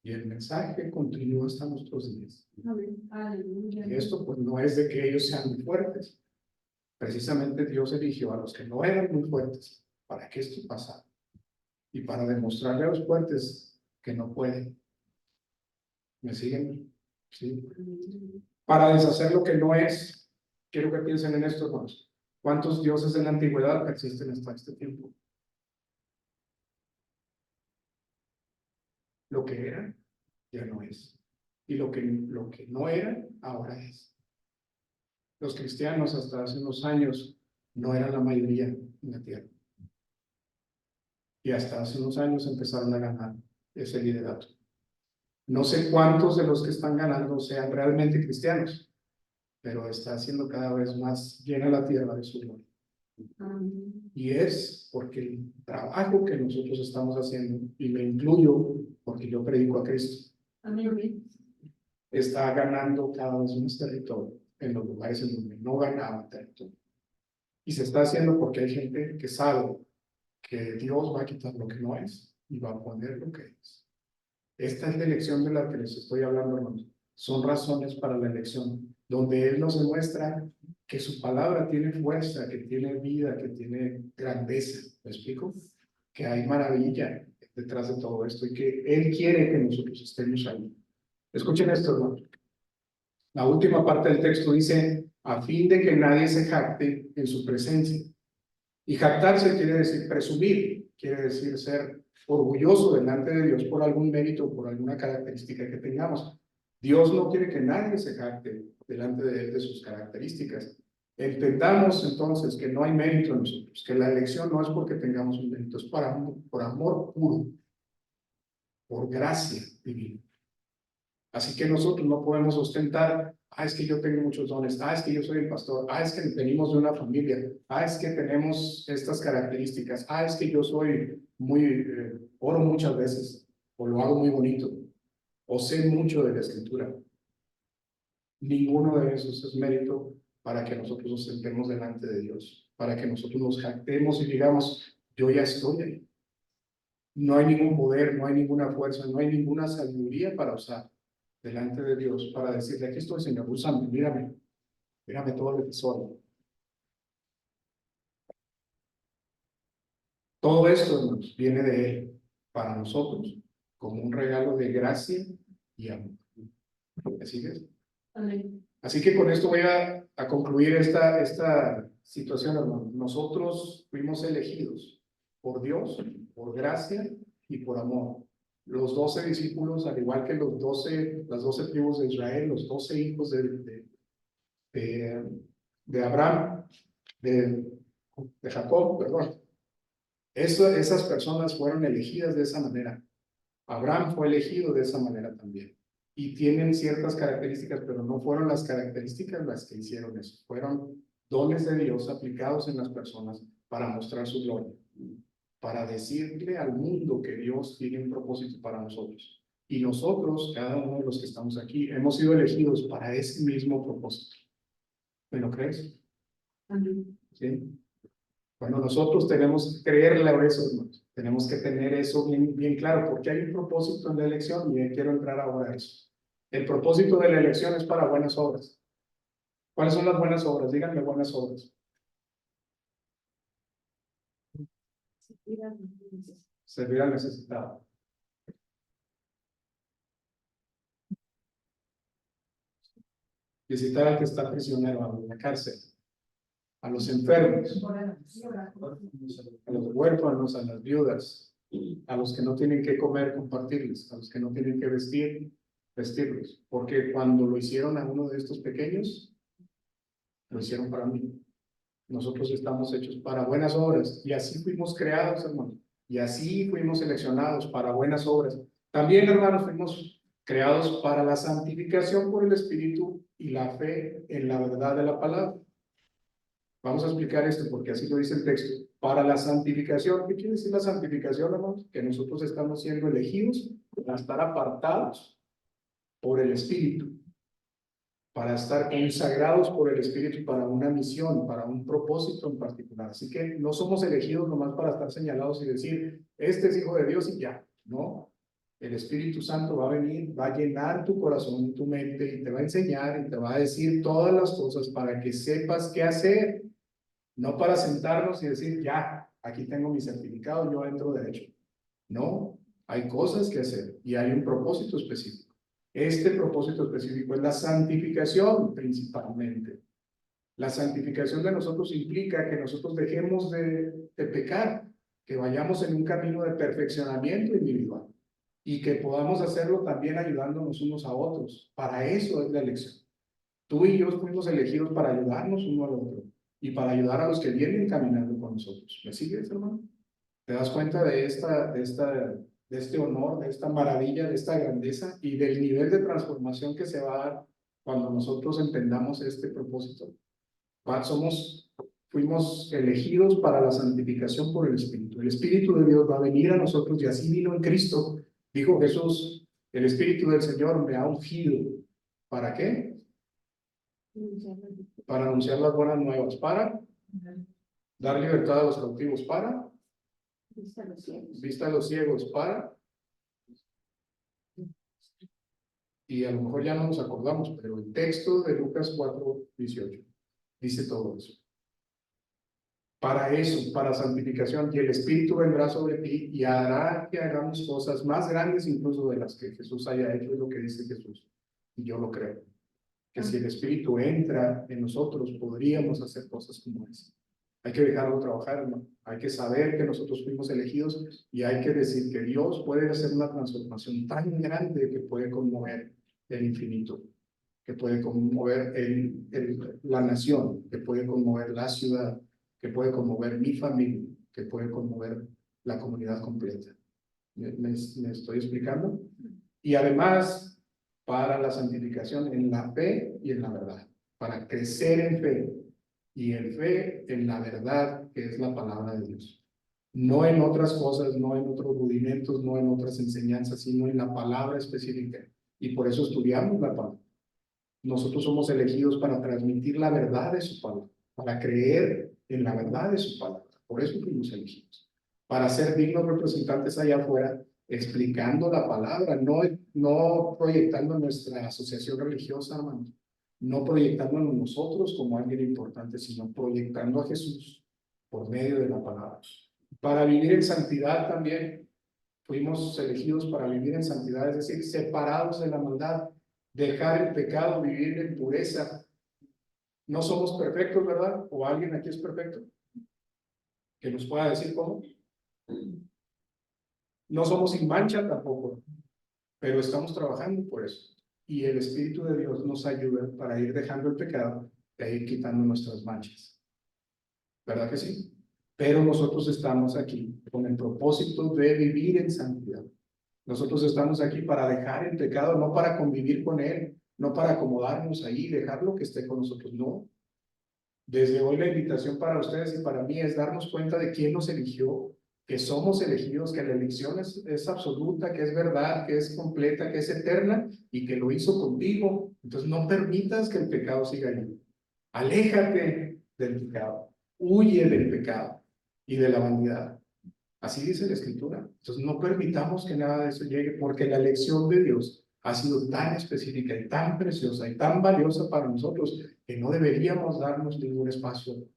Y el mensaje continúa hasta nuestros días. Aleluya. Y esto pues no es de que ellos sean muy fuertes. Precisamente Dios eligió a los que no eran muy fuertes para que esto pasara. Y para demostrarle a los fuertes que no pueden. ¿Me siguen? Sí. Para deshacer lo que no es. Quiero que piensen en esto, hermanos. ¿Cuántos dioses en la antigüedad existen hasta este tiempo? Lo que era, ya no es. Y lo que no era, ahora es. Los cristianos hasta hace unos años no eran la mayoría en la tierra. Y hasta hace unos años empezaron a ganar ese liderato. No sé cuántos de los que están ganando sean realmente cristianos, pero está haciendo cada vez más llena la tierra de su gloria. Y es porque el trabajo que nosotros estamos haciendo, y me incluyo porque yo predico a Cristo, está ganando cada vez más territorio en los lugares en donde no ganaba territorio. Y se está haciendo porque hay gente que sabe que Dios va a quitar lo que no es y va a poner lo que es. Esta es la elección de la que les estoy hablando, hermanos. Son razones para la elección, donde Él nos demuestra que su palabra tiene fuerza, que tiene vida, que tiene grandeza. ¿Me explico? Que hay maravilla detrás de todo esto y que Él quiere que nosotros estemos ahí. Escuchen esto, hermanos. La última parte del texto dice, a fin de que nadie se jacte en su presencia. Y jactarse quiere decir presumir, quiere decir ser orgulloso delante de Dios por algún mérito o por alguna característica que tengamos. Dios no quiere que nadie se jacte delante de Él de sus características. Entendamos entonces que no hay mérito en nosotros, que la elección no es porque tengamos un mérito, es por amor puro, por gracia divina. Así que nosotros no podemos ostentar, es que yo tengo muchos dones, es que yo soy el pastor, es que venimos de una familia, es que tenemos estas características, es que yo soy oro muchas veces, o lo hago muy bonito, o sé mucho de la escritura. Ninguno de esos es mérito para que nosotros nos sentemos delante de Dios, para que nosotros nos jactemos y digamos, yo ya estoy ahí. No hay ningún poder, no hay ninguna fuerza, no hay ninguna sabiduría para usar delante de Dios para decirle, aquí estoy, Señor, úsame, mírame todo lo que soy. Todo esto, hermanos, viene de Él para nosotros como un regalo de gracia y amor. ¿Así es? Amén. Así que con esto voy a concluir esta situación, hermanos. Nosotros fuimos elegidos por Dios, por gracia y por amor. Los 12 discípulos, al igual que las 12 tribus de Israel, los 12 hijos de Abraham, de Jacob, perdón. Esas personas fueron elegidas de esa manera. Abraham fue elegido de esa manera también. Y tienen ciertas características, pero no fueron las características las que hicieron eso. Fueron dones de Dios aplicados en las personas para mostrar su gloria, para decirle al mundo que Dios tiene un propósito para nosotros. Y nosotros, cada uno de los que estamos aquí, hemos sido elegidos para ese mismo propósito. ¿Me lo crees? Amén. ¿Sí? Bueno, nosotros tenemos que creerle a eso, hermanos. Tenemos que tener eso bien claro, porque hay un propósito en la elección y quiero entrar ahora a eso. El propósito de la elección es para buenas obras. ¿Cuáles son las buenas obras? Díganme buenas obras. Servir al necesitado. Visitar al que está prisionero en la cárcel. a los enfermos, a los huérfanos, a las viudas, a los que no tienen que comer, compartirles, a los que no tienen que vestir, vestirlos. Porque cuando lo hicieron a uno de estos pequeños, lo hicieron para mí. Nosotros estamos hechos para buenas obras y así fuimos creados, hermanos. Y así fuimos seleccionados para buenas obras. También, hermanos, fuimos creados para la santificación por el Espíritu y la fe en la verdad de la palabra. Vamos a explicar esto porque así lo dice el texto. Para la santificación, ¿qué quiere decir la santificación, hermanos? Que nosotros estamos siendo elegidos para estar apartados por el Espíritu, para estar consagrados por el Espíritu para una misión, para un propósito en particular. Así que no somos elegidos nomás para estar señalados y decir, este es hijo de Dios y ya, ¿no? El Espíritu Santo va a venir, va a llenar tu corazón y tu mente y te va a enseñar y te va a decir todas las cosas para que sepas qué hacer, no para sentarnos y decir, ya, aquí tengo mi certificado, yo entro derecho. No, hay cosas que hacer y hay un propósito específico. Este propósito específico es la santificación principalmente. La santificación de nosotros implica que nosotros dejemos de pecar, que vayamos en un camino de perfeccionamiento individual y que podamos hacerlo también ayudándonos unos a otros. Para eso es la elección. Tú y yo fuimos elegidos para ayudarnos uno al otro y para ayudar a los que vienen caminando con nosotros. ¿Me sigues, hermano? ¿Te das cuenta de este honor, de esta maravilla, de esta grandeza y del nivel de transformación que se va a dar cuando nosotros entendamos este propósito? Fuimos elegidos para la santificación por el Espíritu. El Espíritu de Dios va a venir a nosotros y así vino en Cristo. Dijo Jesús, el Espíritu del Señor me ha ungido. ¿Para qué? Para anunciar las buenas nuevas, para dar libertad a los cautivos, para vista a los ciegos, para, y a lo mejor ya no nos acordamos, pero el texto de Lucas 4:18 dice todo eso. Para eso, para santificación, y el Espíritu vendrá sobre ti y hará que hagamos cosas más grandes incluso de las que Jesús haya hecho, es lo que dice Jesús, y yo lo creo. Que si el Espíritu entra en nosotros, podríamos hacer cosas como esa. Hay que dejarlo trabajar, hermano. Hay que saber que nosotros fuimos elegidos y hay que decir que Dios puede hacer una transformación tan grande que puede conmover el infinito, que puede conmover la nación, que puede conmover la ciudad, que puede conmover mi familia, que puede conmover la comunidad completa. ¿Me estoy explicando? Y además, para la santificación en la fe y en la verdad, para crecer en fe y en fe en la verdad que es la palabra de Dios. No en otras cosas, no en otros rudimentos, no en otras enseñanzas, sino en la palabra específica. Y por eso estudiamos la palabra. Nosotros somos elegidos para transmitir la verdad de su palabra, para creer en la verdad de su palabra. Por eso fuimos elegidos. Para ser dignos representantes allá afuera, explicando la palabra, no proyectando nuestra asociación religiosa, hermanos, no proyectándonos nosotros como alguien importante, sino proyectando a Jesús por medio de la palabra. Para vivir en santidad también, fuimos elegidos para vivir en santidad, es decir, separados de la maldad, dejar el pecado, vivir en pureza. No somos perfectos, ¿verdad? ¿O alguien aquí es perfecto? Que nos pueda decir cómo. No somos sin mancha tampoco, pero estamos trabajando por eso. Y el Espíritu de Dios nos ayuda para ir dejando el pecado e ir quitando nuestras manchas. ¿Verdad que sí? Pero nosotros estamos aquí con el propósito de vivir en santidad. Nosotros estamos aquí para dejar el pecado, no para convivir con él, no para acomodarnos ahí, dejarlo que esté con nosotros, no. Desde hoy la invitación para ustedes y para mí es darnos cuenta de quién nos eligió, que somos elegidos, que la elección es absoluta, que es verdad, que es completa, que es eterna y que lo hizo contigo. Entonces no permitas que el pecado siga ahí. Aléjate del pecado, huye del pecado y de la vanidad. Así dice la Escritura. Entonces no permitamos que nada de eso llegue porque la elección de Dios ha sido tan específica y tan preciosa y tan valiosa para nosotros que no deberíamos darnos ningún espacio.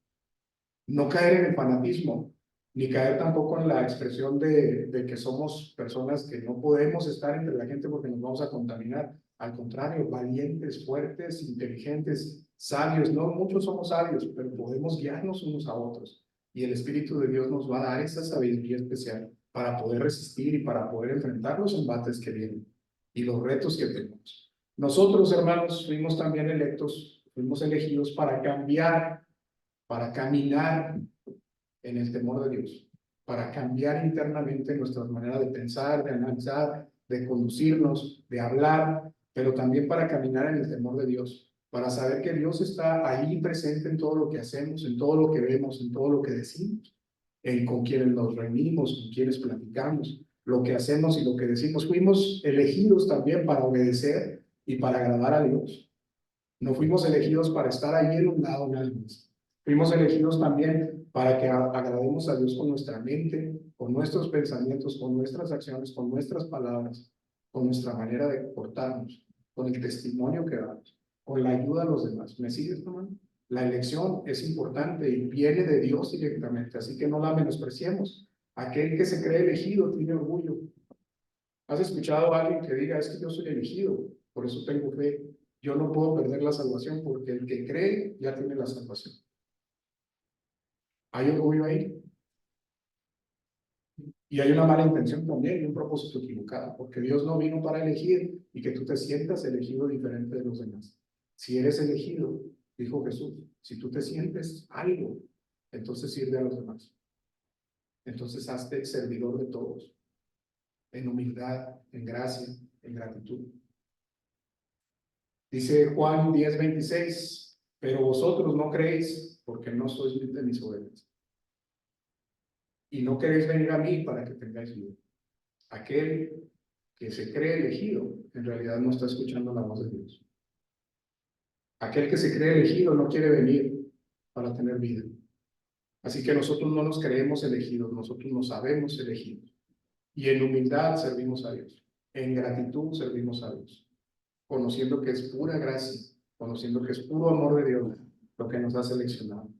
No caer en el fanatismo, ni caer tampoco en la expresión de que somos personas que no podemos estar entre la gente porque nos vamos a contaminar. Al contrario, valientes, fuertes, inteligentes, sabios, no muchos somos sabios, pero podemos guiarnos unos a otros. Y el Espíritu de Dios nos va a dar esa sabiduría especial para poder resistir y para poder enfrentar los embates que vienen y los retos que tenemos. Nosotros, hermanos, fuimos también electos, fuimos elegidos para cambiar, para caminar en el temor de Dios, para cambiar internamente nuestra manera de pensar, de analizar, de conducirnos, de hablar, pero también para caminar en el temor de Dios, para saber que Dios está ahí presente en todo lo que hacemos, en todo lo que vemos, en todo lo que decimos, en con quienes nos reunimos, con quienes platicamos, lo que hacemos y lo que decimos. Fuimos elegidos también para obedecer y para agradar a Dios. No fuimos elegidos para estar ahí en un lado nada más. Fuimos elegidos también para que agrademos a Dios con nuestra mente, con nuestros pensamientos, con nuestras acciones, con nuestras palabras, con nuestra manera de comportarnos, con el testimonio que damos, con la ayuda a los demás. ¿Me sigues, hermano? La elección es importante y viene de Dios directamente, así que no la menospreciemos. Aquel que se cree elegido tiene orgullo. ¿Has escuchado a alguien que diga, es que yo soy elegido, por eso tengo fe? Yo no puedo perder la salvación porque el que cree ya tiene la salvación. ¿Hay orgullo ahí? Y hay una mala intención también y un propósito equivocado, porque Dios no vino para elegir y que tú te sientas elegido diferente de los demás. Si eres elegido, dijo Jesús, si tú te sientes algo, entonces sirve a los demás. Entonces hazte servidor de todos, en humildad, en gracia, en gratitud. Dice Juan 10:26, pero vosotros no creéis porque no sois de mis ovejas. Y no queréis venir a mí para que tengáis vida. Aquel que se cree elegido, en realidad no está escuchando la voz de Dios. Aquel que se cree elegido no quiere venir para tener vida. Así que nosotros no nos creemos elegidos, nosotros nos sabemos elegidos. Y en humildad servimos a Dios. En gratitud servimos a Dios. Conociendo que es pura gracia, conociendo que es puro amor de Dios lo que nos ha seleccionado.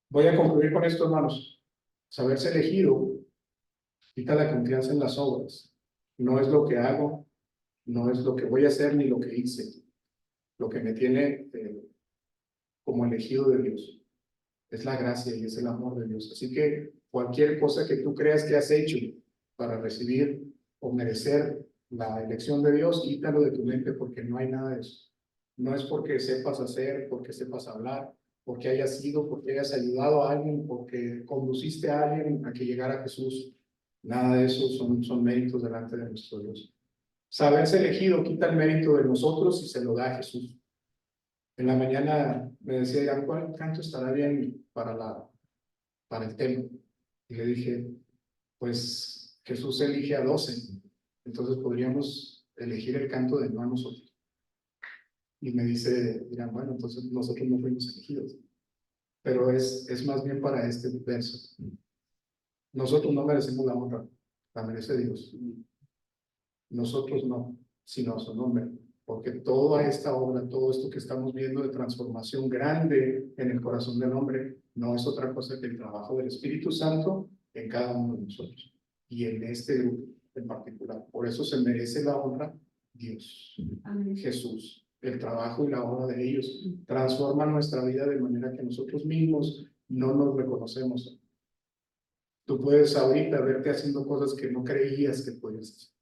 Voy a concluir con esto, hermanos. Saberse elegido quita la confianza en las obras. No es lo que hago, no es lo que voy a hacer ni lo que hice. Lo que me tiene como elegido de Dios es la gracia y es el amor de Dios. Así que cualquier cosa que tú creas que has hecho para recibir o merecer la elección de Dios, quítalo de tu mente porque no hay nada de eso. No es porque sepas hacer, porque sepas hablar, porque hayas sido, porque hayas ayudado a alguien, porque conduciste a alguien a que llegara a Jesús. Nada de eso son méritos delante de nuestro Dios. Saberse elegido quita el mérito de nosotros y se lo da a Jesús. En la mañana me decía, ¿cuál canto estará bien para el tema? Y le dije, pues Jesús elige a 12, entonces podríamos elegir el canto de no a nosotros. Y me dice, dirán, bueno, entonces nosotros no fuimos elegidos. Pero es más bien para este verso. Nosotros no merecemos la honra, la merece Dios. Nosotros no, sino a su nombre. Porque toda esta obra, todo esto que estamos viendo de transformación grande en el corazón del hombre, no es otra cosa que el trabajo del Espíritu Santo en cada uno de nosotros. Y en este grupo en particular. Por eso se merece la honra Dios, Amén. Jesús. El trabajo y la obra de ellos transforman nuestra vida de manera que nosotros mismos no nos reconocemos. Tú puedes ahorita verte haciendo cosas que no creías que podías hacer.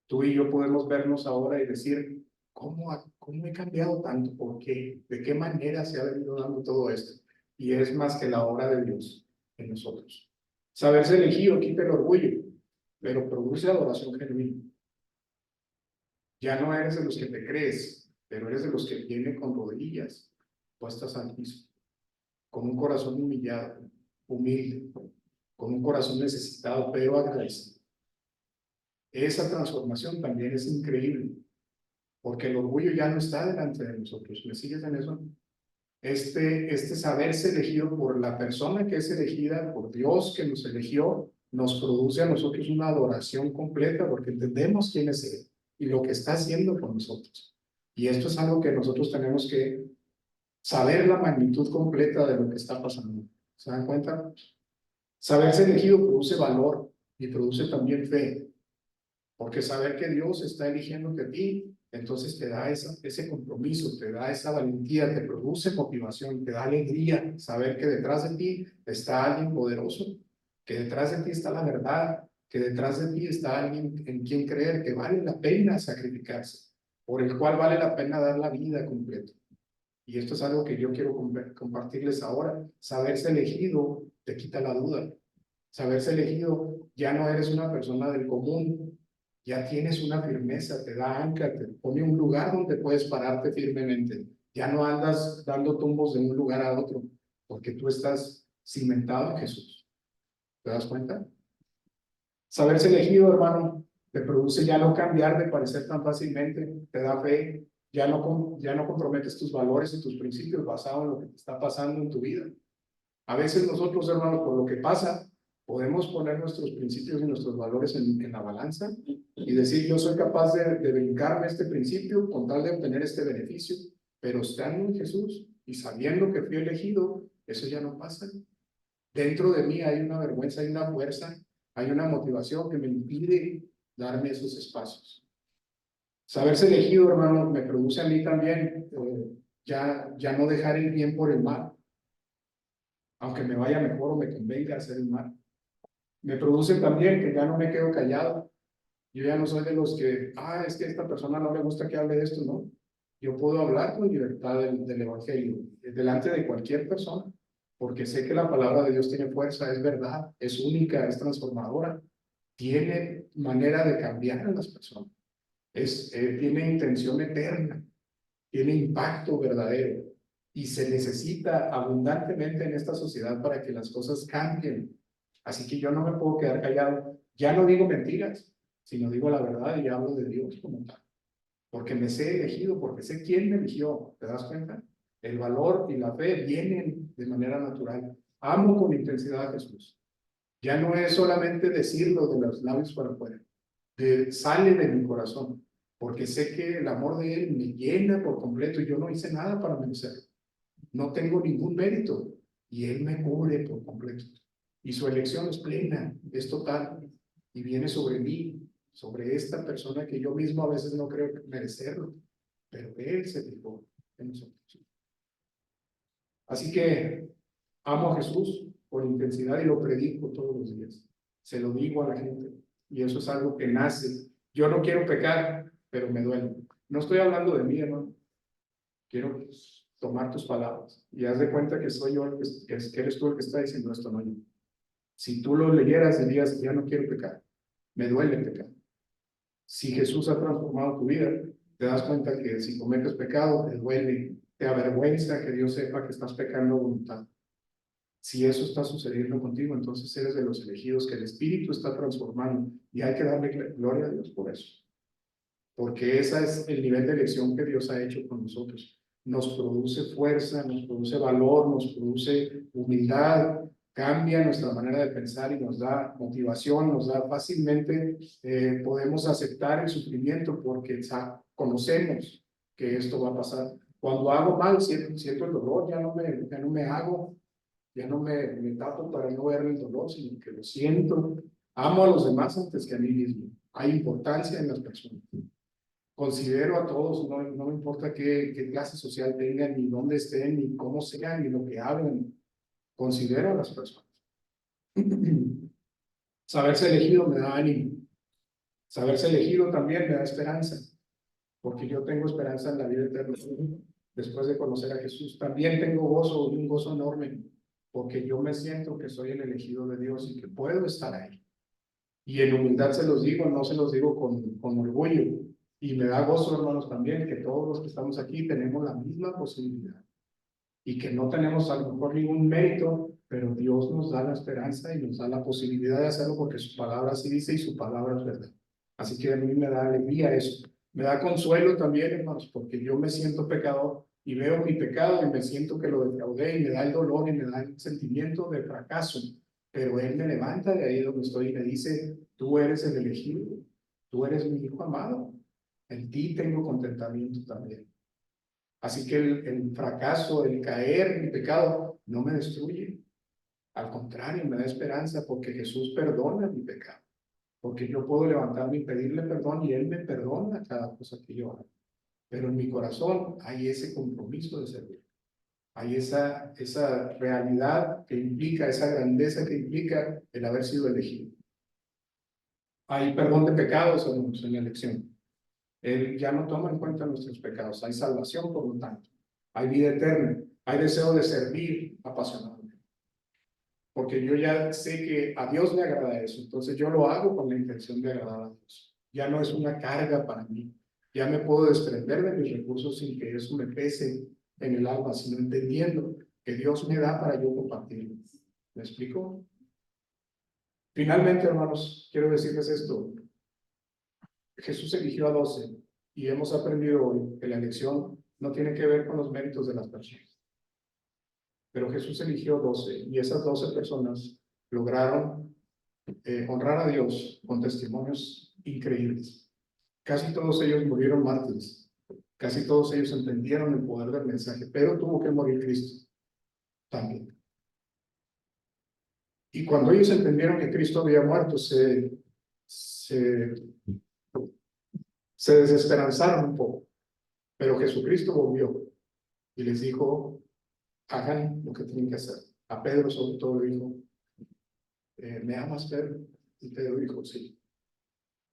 Tú y yo podemos vernos ahora y decir, ¿cómo he cambiado tanto? ¿Por qué? ¿De qué manera se ha venido dando todo esto? Y es más que la obra de Dios en nosotros. Saberse elegido quita el orgullo, pero produce adoración genuina. Ya no eres de los que te crees, pero eres de los que vienen con rodillas puestas al piso, con un corazón humillado, humilde, con un corazón necesitado, pero agradecido. Esa transformación también es increíble, porque el orgullo ya no está delante de nosotros. ¿Me sigues en eso? Este saberse elegido por la persona que es elegida, por Dios que nos eligió, nos produce a nosotros una adoración completa, porque entendemos quién es Él y lo que está haciendo con nosotros. Y esto es algo que nosotros tenemos que saber la magnitud completa de lo que está pasando. ¿Se dan cuenta? Saberse elegido produce valor y produce también fe. Porque saber que Dios está eligiéndote a ti entonces te da ese compromiso, te da esa valentía, te produce motivación, te da alegría saber que detrás de ti está alguien poderoso, que detrás de ti está la verdad, que detrás de ti está alguien en quien creer, que vale la pena sacrificarse, por el cual vale la pena dar la vida completa. Y esto es algo que yo quiero compartirles ahora. Saberse elegido te quita la duda. Saberse elegido, ya no eres una persona del común, ya tienes una firmeza, te da ancla, te pone un lugar donde puedes pararte firmemente. Ya no andas dando tumbos de un lugar a otro, porque tú estás cimentado en Jesús. ¿Te das cuenta? Saberse elegido, hermano, te produce ya no cambiar de parecer tan fácilmente, te da fe, ya no comprometes tus valores y tus principios basados en lo que te está pasando en tu vida. A veces nosotros, hermanos, por lo que pasa, podemos poner nuestros principios y nuestros valores en la balanza y decir, yo soy capaz de brincarme este principio con tal de obtener este beneficio, pero estando en Jesús y sabiendo que fui elegido, eso ya no pasa. Dentro de mí hay una vergüenza, hay una fuerza, hay una motivación que me impide darme esos espacios. Saberse elegido, hermano, me produce a mí también ya no dejar el bien por el mal, aunque me vaya mejor o me convenga hacer el mal. Me produce también que ya no me quedo callado. Yo ya no soy de los que, es que a esta persona no le gusta que hable de esto, ¿no? Yo puedo hablar con libertad del Evangelio, delante de cualquier persona, porque sé que la palabra de Dios tiene fuerza, es verdad, es única, es transformadora, tiene manera de cambiar a las personas, tiene intención eterna, tiene impacto verdadero y se necesita abundantemente en esta sociedad para que las cosas cambien. Así que yo no me puedo quedar callado. Ya no digo mentiras, sino digo la verdad y hablo de Dios como tal. Porque me sé elegido, porque sé quién me eligió. ¿Te das cuenta? El valor y la fe vienen de manera natural. Amo con intensidad a Jesús. Ya no es solamente decirlo de los labios para afuera. Sale de mi corazón. Porque sé que el amor de Él me llena por completo y yo no hice nada para merecerlo. No tengo ningún mérito y Él me cubre por completo. Y su elección es plena, es total y viene sobre mí, sobre esta persona que yo mismo a veces no creo merecerlo, pero Él se fijó en nosotros. Así que amo a Jesús con intensidad y lo predico todos los días. Se lo digo a la gente y eso es algo que nace. Yo no quiero pecar, pero me duele. No estoy hablando de mí, hermano. Quiero tomar tus palabras y haz de cuenta que soy yo, que eres tú el que está diciendo esto, no yo. Si tú lo leyeras, dirías, ya no quiero pecar, me duele pecar. Si Jesús ha transformado tu vida, te das cuenta que si cometes pecado, te duele, te avergüenza que Dios sepa que estás pecando a voluntad. Si eso está sucediendo contigo, entonces eres de los elegidos que el Espíritu está transformando y hay que darle gloria a Dios por eso. Porque ese es el nivel de elección que Dios ha hecho con nosotros. Nos produce fuerza, nos produce valor, nos produce humildad, cambia nuestra manera de pensar y nos da motivación, nos da fácilmente, podemos aceptar el sufrimiento porque conocemos que esto va a pasar. Cuando hago mal, siento el dolor, ya no me hago, ya no me tapo para no ver el dolor, sino que lo siento. Amo a los demás antes que a mí mismo. Hay importancia en las personas. Considero a todos, no me importa qué clase social tengan, ni dónde estén, ni cómo sean, ni lo que hablen. Considero a las personas. Saberse elegido me da ánimo. Saberse elegido también me da esperanza, porque yo tengo esperanza en la vida eterna. Después de conocer a Jesús, también tengo gozo, un gozo enorme, porque yo me siento que soy el elegido de Dios y que puedo estar ahí. Y en humildad se los digo, no se los digo con orgullo. Y me da gozo, hermanos, también que todos los que estamos aquí tenemos la misma posibilidad. Y que no tenemos a lo mejor ningún mérito, pero Dios nos da la esperanza y nos da la posibilidad de hacerlo porque su palabra así dice y su palabra es verdad. Así que a mí me da alegría eso. Me da consuelo también, hermanos, porque yo me siento pecador y veo mi pecado y me siento que lo defraudé y me da el dolor y me da el sentimiento de fracaso. Pero Él me levanta de ahí donde estoy y me dice, tú eres el elegido, tú eres mi hijo amado, en ti tengo contentamiento también. Así que el fracaso, el caer en mi pecado, no me destruye. Al contrario, me da esperanza porque Jesús perdona mi pecado. Porque yo puedo levantarme y pedirle perdón y Él me perdona cada cosa que yo hago. pero en mi corazón hay ese compromiso de servir. Hay esa realidad que implica, esa grandeza que implica el haber sido elegido. Hay perdón de pecados, hermanos, en la elección. Él ya no toma en cuenta nuestros pecados. Hay salvación, por lo tanto. Hay vida eterna. Hay deseo de servir apasionadamente. Porque yo ya sé que a Dios le agrada eso. Entonces yo lo hago con la intención de agradar a Dios. Ya no es una carga para mí. Ya me puedo desprender de mis recursos sin que eso me pese en el alma, sino entendiendo que Dios me da para yo compartirlo. ¿Me explico? Finalmente, hermanos, quiero decirles esto. Jesús eligió a 12 y hemos aprendido hoy que la elección no tiene que ver con los méritos de las personas. Pero Jesús eligió 12 y esas 12 personas lograron honrar a Dios con testimonios increíbles. Casi todos ellos murieron mártires. Casi todos ellos entendieron el poder del mensaje, pero tuvo que morir Cristo también. Y cuando ellos entendieron que Cristo había muerto, se desesperanzaron un poco. Pero Jesucristo volvió y les dijo, hagan lo que tienen que hacer. A Pedro sobre todo le dijo, ¿me amas, Pedro? Y Pedro dijo, sí,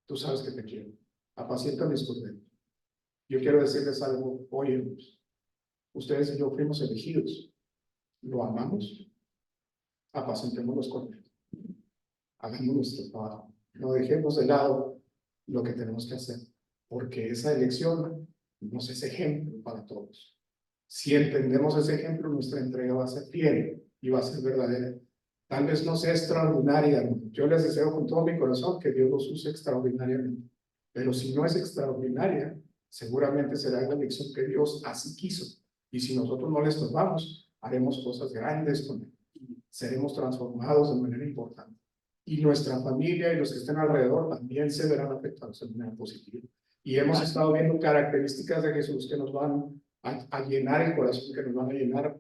tú sabes que te quiero. Apacienta mis corderos. Yo quiero decirles algo hoy, hermanos. Ustedes y yo fuimos elegidos. ¿Lo amamos? Apacentemos los corderos. Hagamos nuestro trabajo. No dejemos de lado lo que tenemos que hacer, porque esa elección nos es ejemplo para todos. Si entendemos ese ejemplo, nuestra entrega va a ser fiel y va a ser verdadera. Tal vez no sea extraordinaria, ¿no? Yo les deseo con todo mi corazón que Dios los use extraordinariamente. Pero si no es extraordinaria, seguramente será la elección que Dios así quiso. Y si nosotros no les tomamos, haremos cosas grandes con él. Seremos transformados de manera importante. Y nuestra familia y los que estén alrededor también se verán afectados de manera positiva. Y hemos estado viendo características de Jesús que nos van a llenar el corazón, que nos van a llenar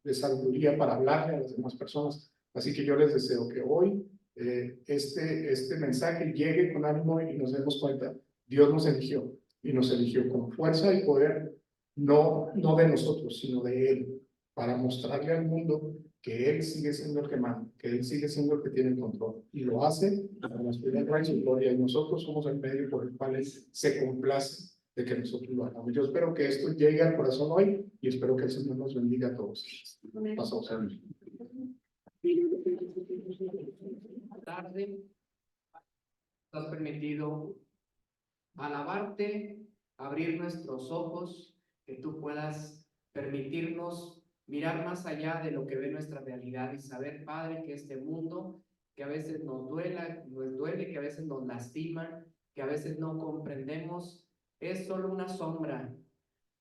de sabiduría para hablarle a las demás personas. Así que yo les deseo que hoy este mensaje llegue con ánimo y nos demos cuenta, Dios nos eligió y nos eligió con fuerza y poder, no de nosotros, sino de Él, para mostrarle al mundo que Él sigue siendo el que manda, que Él sigue siendo el que tiene el control. Y lo hace para la esperanza y su gloria. Y nosotros somos el medio por el cual Él se complace de que nosotros lo hagamos. Yo espero que esto llegue al corazón hoy y espero que el Señor nos bendiga a todos. Pasamos a ver. Tarde, nos has permitido alabarte, abrir nuestros ojos, que tú puedas permitirnos mirar más allá de lo que ve nuestra realidad y saber, Padre, que este mundo que a veces nos duele, que a veces nos lastima, que a veces no comprendemos, es solo una sombra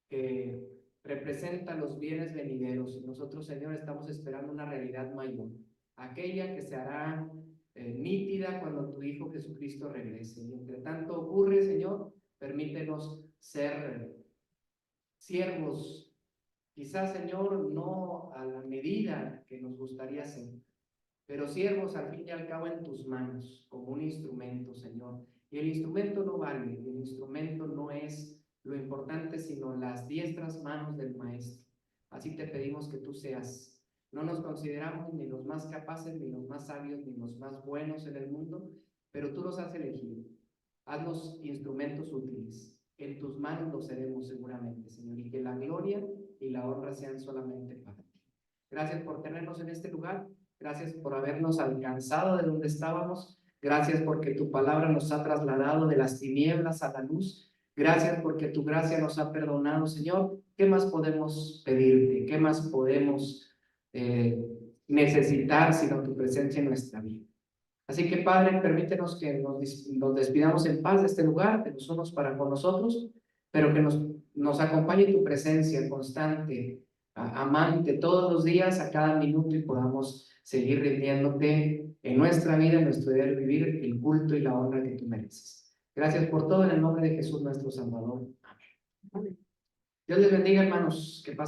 que representa los bienes venideros. Y nosotros, Señor, estamos esperando una realidad mayor, aquella que se hará nítida cuando tu Hijo Jesucristo regrese. Y entre tanto ocurre, Señor, permítenos ser siervos, quizás, Señor, no a la medida que nos gustaría ser, pero siervos al fin y al cabo en tus manos, como un instrumento, Señor. Y el instrumento no vale, el instrumento no es lo importante, sino las diestras manos del Maestro. Así te pedimos que tú seas. No nos consideramos ni los más capaces, ni los más sabios, ni los más buenos en el mundo, pero tú los has elegido. Haznos instrumentos útiles. En tus manos lo seremos seguramente, Señor, y que la gloria y la honra sean solamente para ti. Gracias por tenernos en este lugar. Gracias por habernos alcanzado de donde estábamos. Gracias porque tu palabra nos ha trasladado de las tinieblas a la luz. Gracias porque tu gracia nos ha perdonado, Señor. ¿Qué más podemos pedirte? ¿Qué más podemos necesitar sino tu presencia en nuestra vida? Así que, Padre, permítenos que nos despidamos en paz de este lugar, de los unos para con nosotros, pero que nos acompañe tu presencia constante, amante, todos los días, a cada minuto, y podamos seguir rindiéndote en nuestra vida, en nuestro deber vivir, el culto y la honra que tú mereces. Gracias por todo, en el nombre de Jesús nuestro Salvador. Amén. Dios les bendiga, hermanos. Que pasen